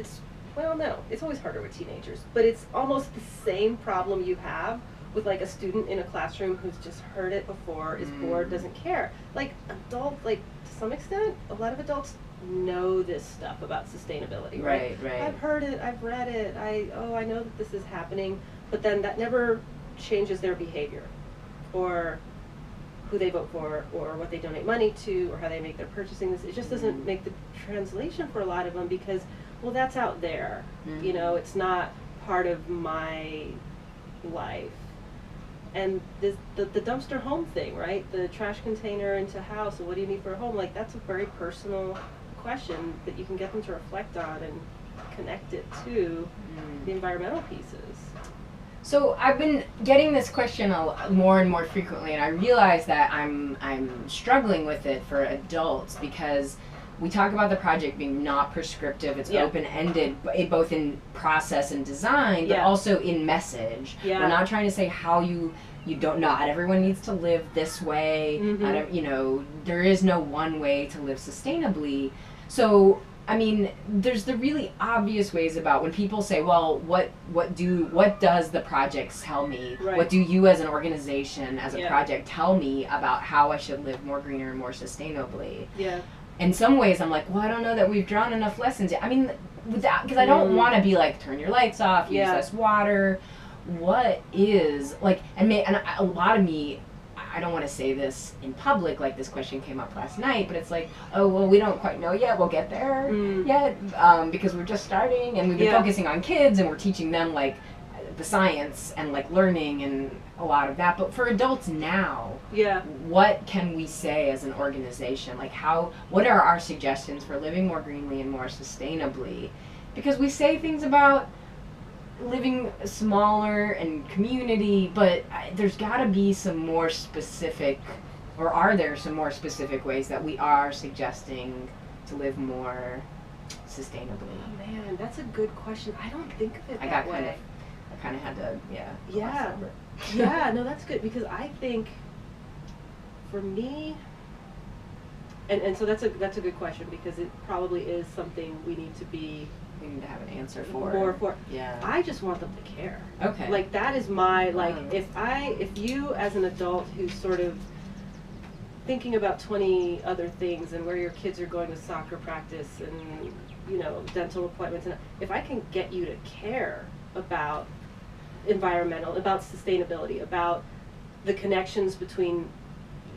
well, no, it's always harder with teenagers, but it's almost the same problem you have with like a student in a classroom who's just heard it before, is bored, doesn't care. Like adults, like to some extent, a lot of adults know this stuff about sustainability, right? I've heard it, I've read it, I know that this is happening, but then that never changes their behavior, or who they vote for, or what they donate money to, or how they make their purchasing. It just doesn't make the translation for a lot of them because, well, that's out there. You know, it's not part of my life. And the dumpster home thing, right? The trash container into house, and what do you need for a home? Like, that's a very personal question that you can get them to reflect on and connect it to the environmental pieces. So I've been getting this question more and more frequently, and I realize that I'm struggling with it for adults, because we talk about the project being not prescriptive. It's open-ended, both in process and design, but also in message. We're not trying to say how you don't, not everyone needs to live this way. There is no one way to live sustainably. So, I mean, there's the really obvious ways about when people say, well, what does the project tell me? Right. What do you as an organization, as a project, tell me about how I should live more greener and more sustainably? Yeah. In some ways, I'm like, well, I don't know that we've drawn enough lessons yet. I mean, because I don't want to be like, turn your lights off, use less water. What is, like, and a lot of me, I don't want to say this in public, like this question came up last night, but it's like, oh, well, we don't quite know yet, we'll get there yet, because we're just starting, and we've been focusing on kids, and we're teaching them, like, the science, and, like, learning, and a lot of that. But for adults now, what can we say as an organization? Like, what are our suggestions for living more greenly and more sustainably? Because we say things about living smaller and community, but there's got to be some more specific, or are there some more specific ways that we are suggesting to live more sustainably? Oh man, that's a good question. I don't think of it that way. I kind of had to, no, that's good, because I think for me, and so that's a good question, because it probably is something we need to have an answer for. Yeah. I just want them to care. Okay. Like, that is my, like, if you as an adult who's sort of thinking about 20 other things, and where your kids are going to soccer practice and, dental appointments, and if I can get you to care about about sustainability, about the connections between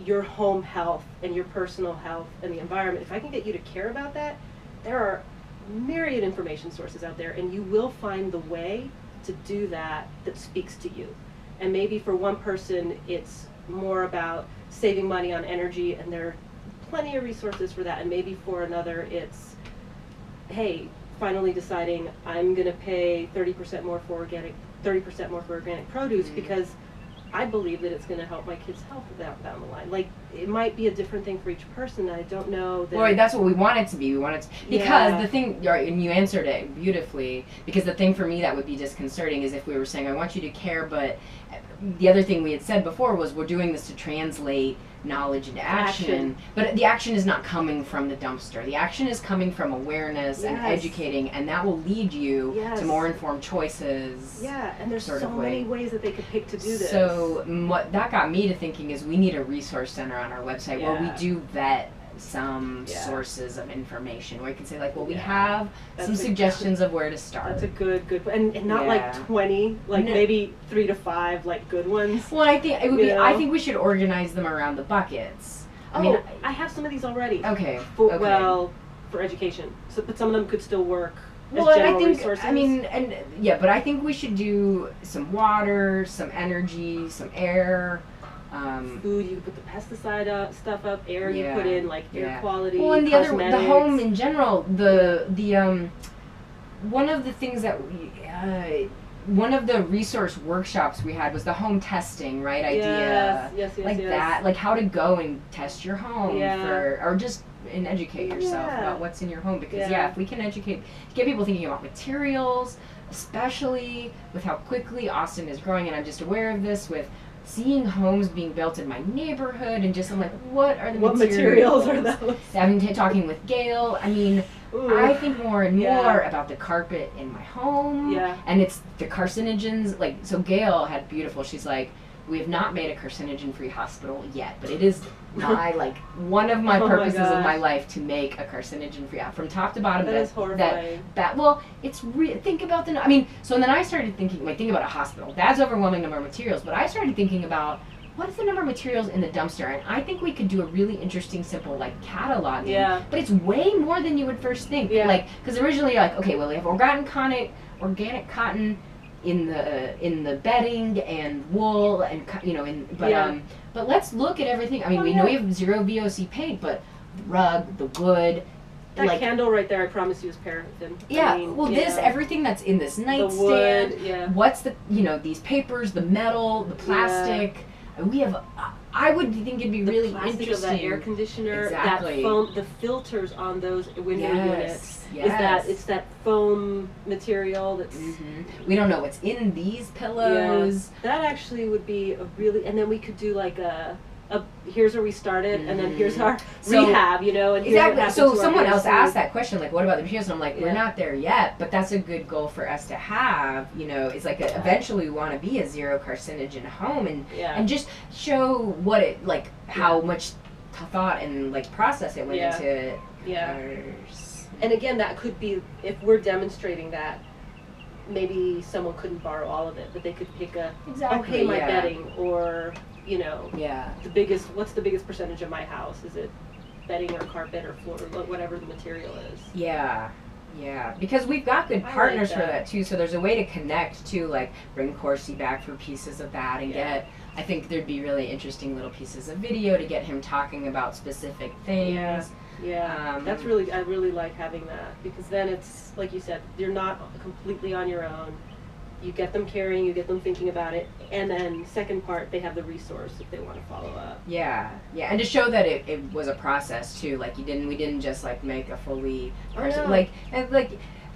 your home health and your personal health and the environment, if I can get you to care about that, there are myriad information sources out there, and you will find the way to do that speaks to you. And maybe for one person it's more about saving money on energy, and there are plenty of resources for that, and maybe for another it's, hey, finally deciding I'm going to pay 30% more for organic produce, because I believe that it's going to help my kids' health down the line. Like, it might be a different thing for each person. I don't know. Right, that's what we want it to be. Because the thing, and you answered it beautifully, because the thing for me that would be disconcerting is if we were saying, I want you to care, but the other thing we had said before was we're doing this to translate knowledge into action. But the action is not coming from the dumpster. The action is coming from awareness and educating, and that will lead you to more informed choices. Yeah, and there's so many ways that they could pick to do this. So what that got me to thinking is we need a resource center on our website where we do vet some sources of information, where you can say, like, well, we have some suggestions of where to start. That's a good and not like 20, like maybe 3 to 5 like good ones. Well, I think it would be. I think we should organize them around the buckets. I mean, I have some of these already. Okay. Well, for education, but some of them could still work. Well, and I think resources. But I think we should do some water, some energy, some air. Food, you put the pesticide stuff up, air you put in, like air quality, well, and cosmetics. The home in general, one of the things that one of the resource workshops we had was the home testing, right? Idea. Yes, that, like how to go and test your home or just and educate yourself about what's in your home, because if we can get people thinking about materials, especially with how quickly Austin is growing, and I'm just aware of this with seeing homes being built in my neighborhood, and just I'm like, what are the materials are those? I've been talking with Gail. I mean, I think more and more about the carpet in my home, and it's the carcinogens. Like, so Gail had beautiful. She's like, we have not made a carcinogen-free hospital yet, but it is my one of my purposes of my life to make a carcinogen-free from top to bottom. That is horrifying. Think about so then I started thinking, think about a hospital. That's overwhelming number of materials, but I started thinking about what is the number of materials in the dumpster, and I think we could do a really interesting, simple cataloging. Yeah. But it's way more than you would first think. Yeah. Because originally you're like, okay, well, we have organic cotton. in the bedding and wool and but let's look at everything. I mean, we know we have 0 VOC paint, but the rug, the wood. That candle right there, I promise you, is paraffin. Yeah, I mean, everything that's in this nightstand, what's these papers, the metal, the plastic. We have, I would think it'd be really interesting. Of that air conditioner, exactly. That foam, the filters on those window units. Yes. It's that foam material that's... We don't know what's in these pillows. Yeah. That actually would be a really, and then we could do like here's where we started, and then here's our rehab, and exactly. So someone else asked that question, like, what about the materials? And I'm like, we're not there yet, but that's a good goal for us to have. It's like eventually we want to be a 0 carcinogen home, and just show what it how much thought and process it went into it. And again, that could be, if we're demonstrating that, maybe someone couldn't borrow all of it, but they could pick my bedding, or what's the biggest percentage of my house? Is it bedding or carpet or floor, or whatever the material is? Yeah, because we've got good partners for that too. So there's a way to connect to bring Corsi back for pieces of that and get. I think there'd be really interesting little pieces of video to get him talking about specific things. That's really, I really like having that, because then it's like you said, you're not completely on your own. You get them caring, you get them thinking about it, and then second part, they have the resource if they want to follow up. Yeah, and to show that it was a process too. We didn't just make a fully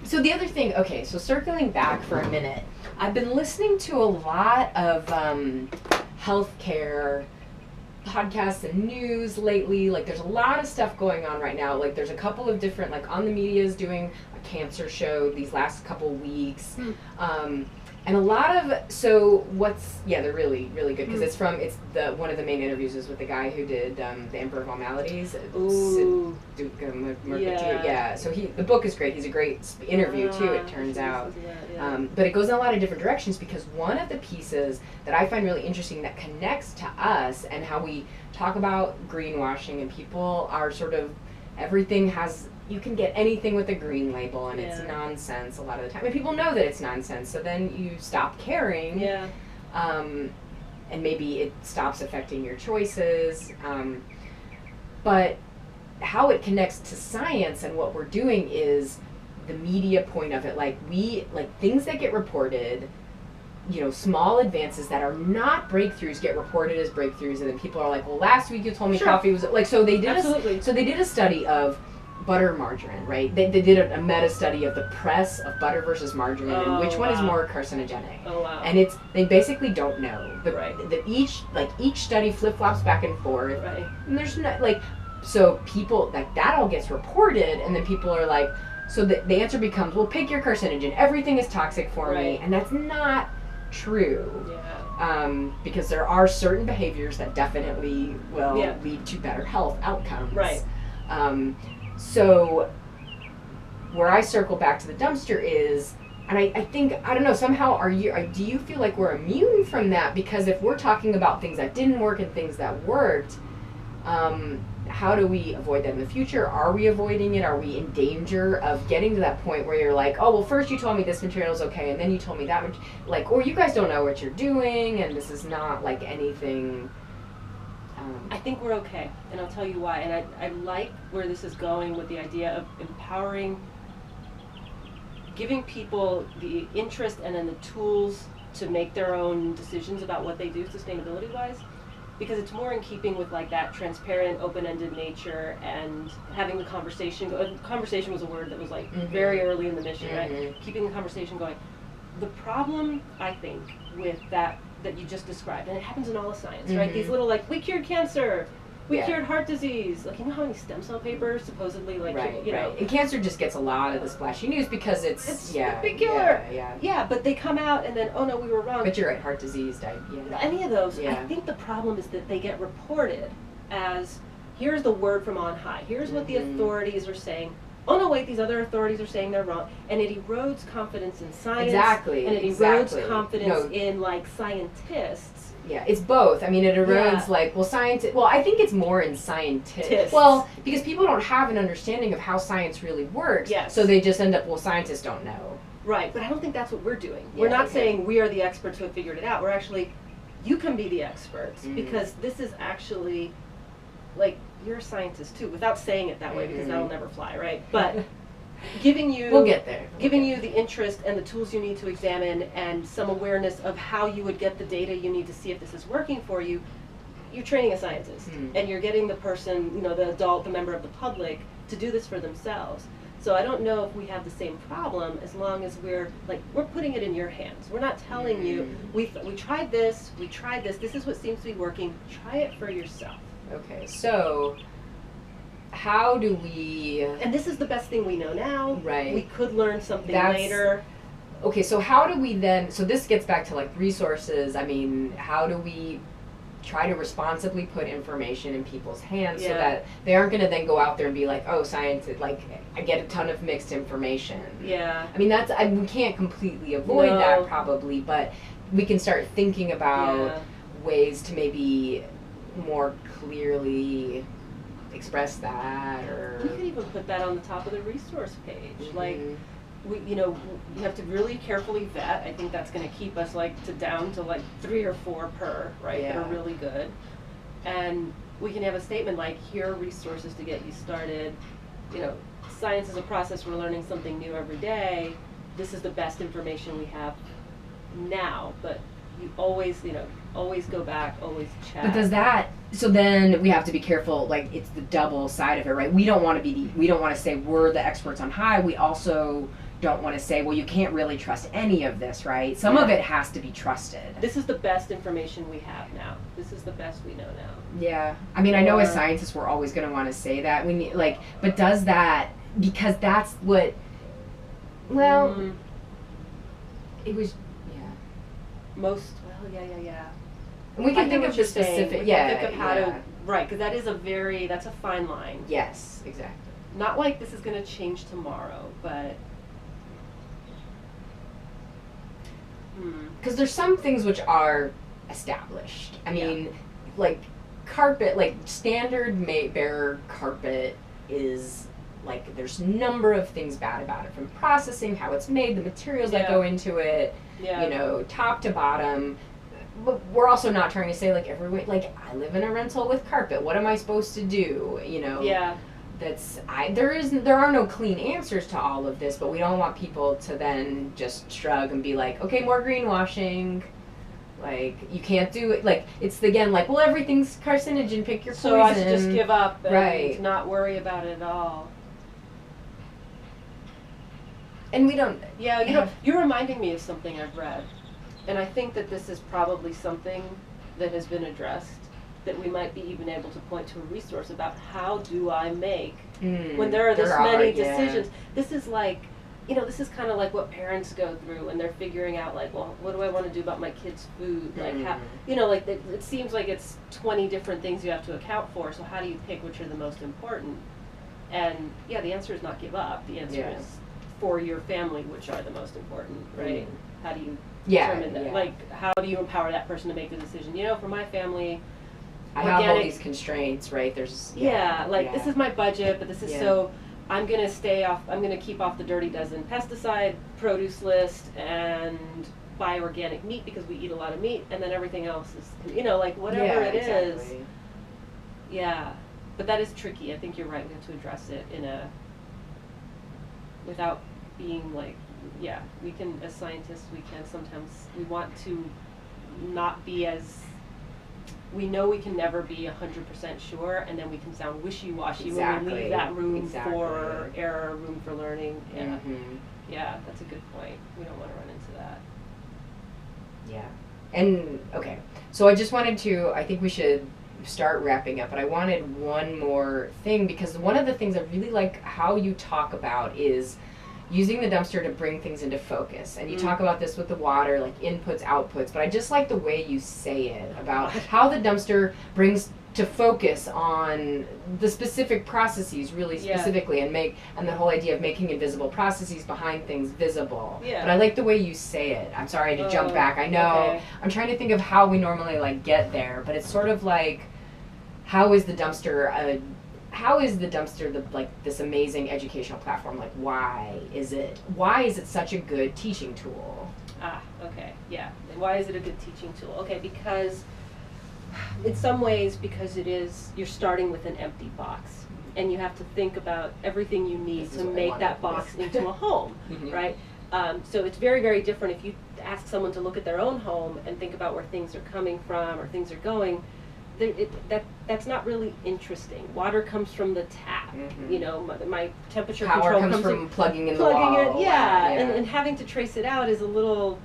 So the other thing, okay, so circling back for a minute, I've been listening to a lot of healthcare podcasts and news lately. There's a lot of stuff going on right now. There's a couple of different, On the Media is doing a cancer show these last couple weeks. And a lot of, they're really, really good, because it's one of the main interviews is with the guy who did The Emperor of All Maladies. Ooh. So the book is great. He's a great interview too, it turns out. But it goes in a lot of different directions, because one of the pieces that I find really interesting that connects to us and how we talk about greenwashing, and people are sort of, everything has, you can get anything with a green label, and it's nonsense a lot of the time. And people know that it's nonsense, so then you stop caring. And maybe it stops affecting your choices. But how it connects to science and what we're doing is the media point of it. Things that get reported, small advances that are not breakthroughs get reported as breakthroughs, and then people are like, well, last week you told me coffee was so they did a study of butter margarine, right? They did a meta study of the press of butter versus margarine, and which one is more carcinogenic. And they basically don't know. Each study flip flops back and forth. And there's no so people that all gets reported, and then people are like, so the answer becomes, well, pick your carcinogen. Everything is toxic for me, and that's not true. Because there are certain behaviors that definitely will lead to better health outcomes. So where I circle back to the dumpster is, and I think, I don't know, somehow do you feel like we're immune from that? Because if we're talking about things that didn't work and things that worked, how do we avoid that in the future? Are we avoiding it? Are we in danger of getting to that point where you're like, oh, well, first you told me this material is okay, and then you told me that much, or you guys don't know what you're doing, and this is not anything. I think we're okay, and I'll tell you why. And I like where this is going with the idea of empowering, giving people the interest and then the tools to make their own decisions about what they do sustainability-wise, because it's more in keeping with that transparent, open-ended nature, and having the conversation. Conversation was a word that was very early in the mission, right? Keeping the conversation going. The problem, I think, with that you just described, and it happens in all of science, right? These little we cured cancer, we cured heart disease. You know how many stem cell papers supposedly you know. And cancer just gets a lot of the splashy news because it's a big killer. Yeah, but they come out and then, oh no, we were wrong. But you're right, heart disease, any of those. I think the problem is that they get reported as, here's the word from on high. Here's what the authorities are saying. Oh no, wait, these other authorities are saying they're wrong. And it erodes confidence in science. Exactly. And it erodes confidence in scientists. Yeah, it's both. I mean, it erodes I think it's more in scientists. Well, because people don't have an understanding of how science really works. So they just end up, scientists don't know. Right, but I don't think that's what we're doing. Yeah, We're not okay. saying we are the experts who have figured it out. We're actually, you can be the experts Mm. because this is actually, like, you're a scientist too, without saying it that way because that'll never fly, right? But giving you, We'll get there. giving you the interest and the tools you need to examine and some awareness of how you would get the data you need to see if this is working for you, you're training a scientist and you're getting the person, you know, the adult, the member of the public to do this for themselves. So I don't know if we have the same problem as long as we're putting it in your hands. We're not telling you, we tried this, this is what seems to be working, try it for yourself. Okay, so how do we... And this is the best thing we know now. Right. We could learn something That's- later. Okay, so how do we then, so this gets back to like resources, I mean, how do we try to responsibly put information in people's hands so that they aren't going to then go out there and be like, oh, science, like, I get a ton of mixed information. Yeah. I mean, we can't completely avoid that probably, but we can start thinking about ways to maybe more clearly express that, or... We could even put that on the top of the resource page. Like, you have to really carefully vet. I think that's going to keep us down to 3 or 4 per, right, that are really good. And we can have a statement like, here are resources to get you started. You know, science is a process, we're learning something new every day. This is the best information we have now, but you always, always go back, always check. But does that, so then we have to be careful, like, it's the double side of it, right? We don't want to say we're the experts on high. We also don't want to say, well, you can't really trust any of this, right? Some of it has to be trusted. This is the best information we have now. This is the best we know now. Yeah. I mean, I know as scientists we're always going to want to say that. We need, but does that, because that's what, well, it was, most, and we can think of the specific, think of how to, right, because that's a fine line. Yes, exactly. Not like this is going to change tomorrow, but because there's some things which are established. I mean, like carpet, like standard bearer carpet is like, there's a number of things bad about it, from processing, how it's made, the materials that go into it, top to bottom. But we're also not trying to say I live in a rental with carpet. What am I supposed to do? Yeah. There are no clean answers to all of this, but we don't want people to then just shrug and be like, okay, more greenwashing. Like, you can't do it. Like, it's again like, well, everything's carcinogen, pick your poison. So I should just give up and not worry about it at all. And we don't. Yeah, you're reminding me of something I've read. And I think that this is probably something that has been addressed, that we might be even able to point to a resource about how do I make, when there are this many decisions. This is this is kind of like what parents go through when they're figuring out, well, what do I want to do about my kid's food? How, it seems like it's 20 different things you have to account for, so how do you pick which are the most important? And the answer is not give up. The answer is for your family, which are the most important, right? How do you determine that? How do you empower that person to make the decision? For my family, I have all these constraints, right? There's this is my budget, but this is so I'm gonna keep off the dirty dozen pesticide produce list and buy organic meat because we eat a lot of meat, and then everything else is whatever it is. Yeah. But that is tricky. I think you're right. We have to address it without being we can, as scientists, we want to not be we know we can never be 100% sure, and then we can sound wishy-washy when we leave that room for error, room for learning. Yeah. Yeah, that's a good point. We don't want to run into that. Yeah. And, okay, so I just wanted to, I think we should start wrapping up, but I wanted one more thing, because one of the things I really like how you talk about is using the dumpster to bring things into focus. And you talk about this with the water, like inputs, outputs, but I just like the way you say it about how the dumpster brings to focus on the specific processes really specifically, and the whole idea of making invisible processes behind things visible. Yeah. But I like the way you say it. I'm sorry to jump back. I know. I'm trying to think of how we normally get there, but it's sort of like, how is the dumpster how is the dumpster this amazing educational platform? Like, why is it such a good teaching tool? Okay, yeah. Why is it a good teaching tool? Okay, because in some ways, because you're starting with an empty box, and you have to think about everything you need to make that box into a home, right? So it's very, very different if you ask someone to look at their own home and think about where things are coming from or things are going. That's not really interesting. Water comes from the tap. You know, my temperature Power control comes from plugging in the wall. It, yeah. And having to trace it out is a little,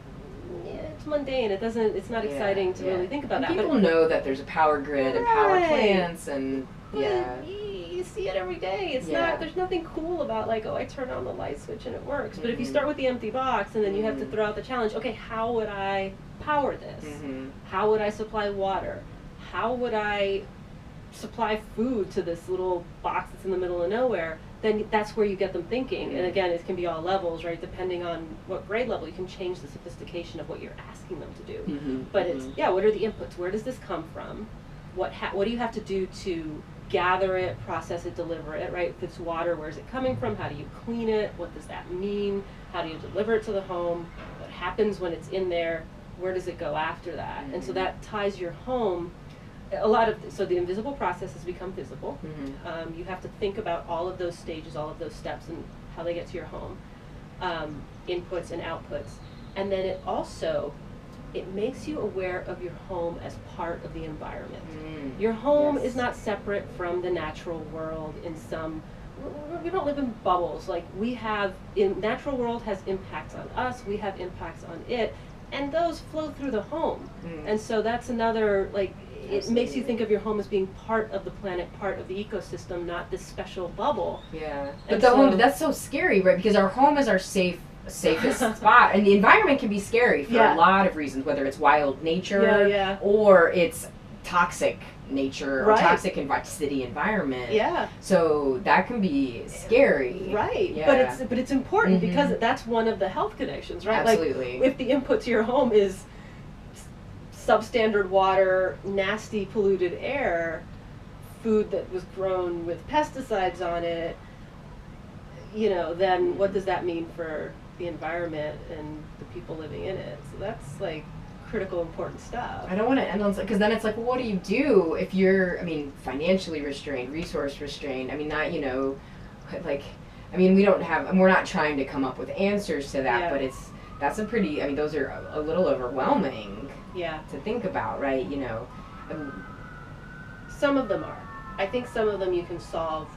it's mundane. It's not exciting to really think about that. People know that there's a power grid and power plants and you see it every day. It's not, there's nothing cool about like, oh, I turn on the light switch and it works. But if you start with the empty box and then you have to throw out the challenge, okay, how would I power this? How would I supply water? How would I supply food to this little box that's in the middle of nowhere? Then that's where you get them thinking. And again, it can be all levels, right? Depending on what grade level, you can change the sophistication of what you're asking them to do. But it's, what are the inputs? Where does this come from? What do you have to do to gather it, process it, deliver it, right? If it's water, where's it coming from? How do you clean it? What does that mean? How do you deliver it to the home? What happens when it's in there? Where does it go after that? And so that ties your home. So the invisible processes become visible. You have to think about all of those stages, all of those steps, and how they get to your home, inputs and outputs. And then it makes you aware of your home as part of the environment. Your home is not separate from the natural world we don't live in bubbles. Like natural world has impacts on us, we have impacts on it, and those flow through the home. And so that's another, it makes you think of your home as being part of the planet, part of the ecosystem, not this special bubble. Yeah. But that's so scary, right? Because our home is our safest spot, and the environment can be scary for a lot of reasons, whether it's wild nature or it's toxic nature or toxic city environment. Yeah. So that can be scary. Right. Yeah. But it's important because that's one of the health connections, right? Absolutely. Like if the input to your home is substandard water, nasty polluted air, food that was grown with pesticides on it, then what does that mean for the environment and the people living in it? So that's critical, important stuff. I don't want to end on, because then it's well, what do you do if you're, financially restrained, resource restrained? We don't have, we're not trying to come up with answers to that, but that's a pretty, those are a little overwhelming to think about, right? Some of them are. I think some of them you can solve.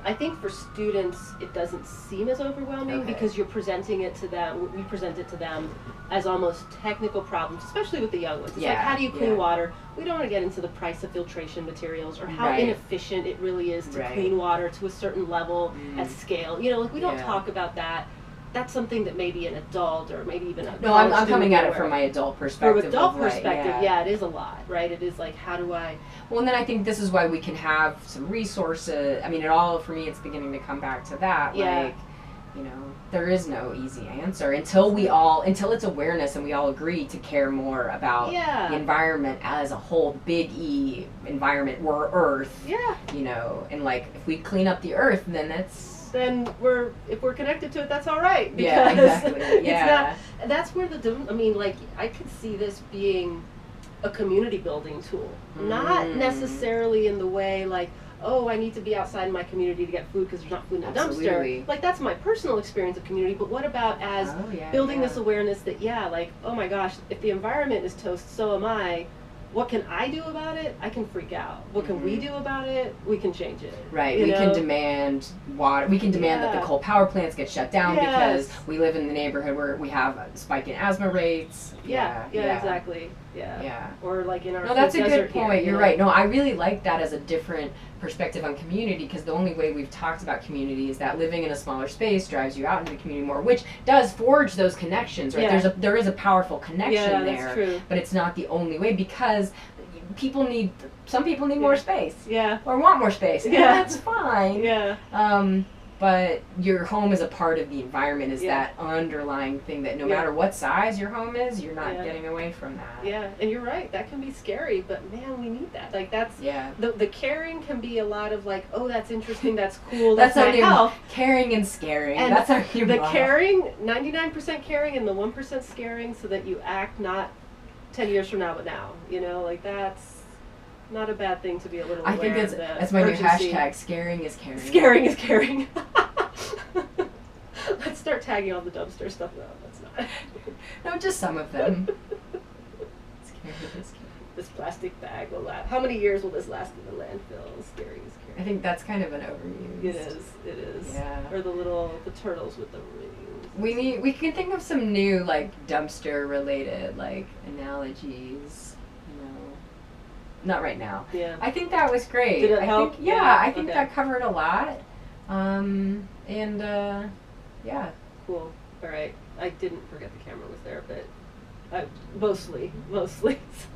I think for students it doesn't seem as overwhelming because you're presenting it to them, we present it to them as almost technical problems, especially with the young ones. It's how do you clean water? We don't want to get into the price of filtration materials or how inefficient it really is to clean water to a certain level at scale. We don't talk about that. That's something that maybe an adult or maybe even a I'm coming at it from my adult perspective. From adult perspective, it is a lot, right? It is how do I... Well, and then I think this is why we can have some resources. For me, it's beginning to come back to that. There is no easy answer until it's awareness and we all agree to care more about the environment as a whole, big E environment, we're Earth. Yeah. And if we clean up the Earth, then if we're connected to it, that's all right. Because exactly. It's not, that's where I could see this being a community building tool. Not necessarily in the way I need to be outside in my community to get food because there's not food in the dumpster. That's my personal experience of community, but what about as building this awareness that, oh my gosh, if the environment is toast, so am I. What can I do about it? I can freak out. What can we do about it? We can change it. Right. We can demand water. We can demand that the coal power plants get shut down because we live in the neighborhood where we have a spike in asthma rates. Exactly. Yeah. Or in our that's a good point. You're right. No, I really like that as a different perspective on community, because the only way we've talked about community is that living in a smaller space drives you out into the community more, which does forge those connections, right? There is a powerful connection there, that's true. But it's not the only way, because some people need more space, or want more space, and that's fine. but your home is a part of the environment, is Yeah. that underlying thing that no Yeah. matter what size your home is, you're not Yeah. getting away from that. Yeah, and you're right. That can be scary, but man, we need that. Like that's Yeah. the caring can be a lot of like, oh, that's interesting, that's cool, That's that's our my new health. caring and scaring. And That's our new the model. caring, 99% caring, and the 1% scaring, so that you act not 10 years from now, but now. You know, like that's not a bad thing to be a little I aware think of the that's my urgency. new hashtag. Scaring is caring. Scaring is caring. Let's start tagging all the dumpster stuff. No, that's not. No, just some of them. Scaring is caring. This plastic bag will last. How many years will this last in the landfill? Scaring is caring. I think that's kind of an overuse. It is. It is. Yeah. Or the turtles with the rings. We can think of some new like dumpster related like analogies. You know, not right now. Yeah. I think that was great. Did it I help? Think, yeah, Yeah, I think okay. that covered a lot. Yeah. Cool. All right. I didn't forget the camera was there, but mostly.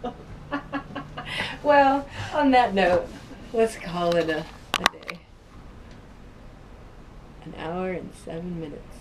So. Well, on that note, let's call it a day. An hour and 7 minutes.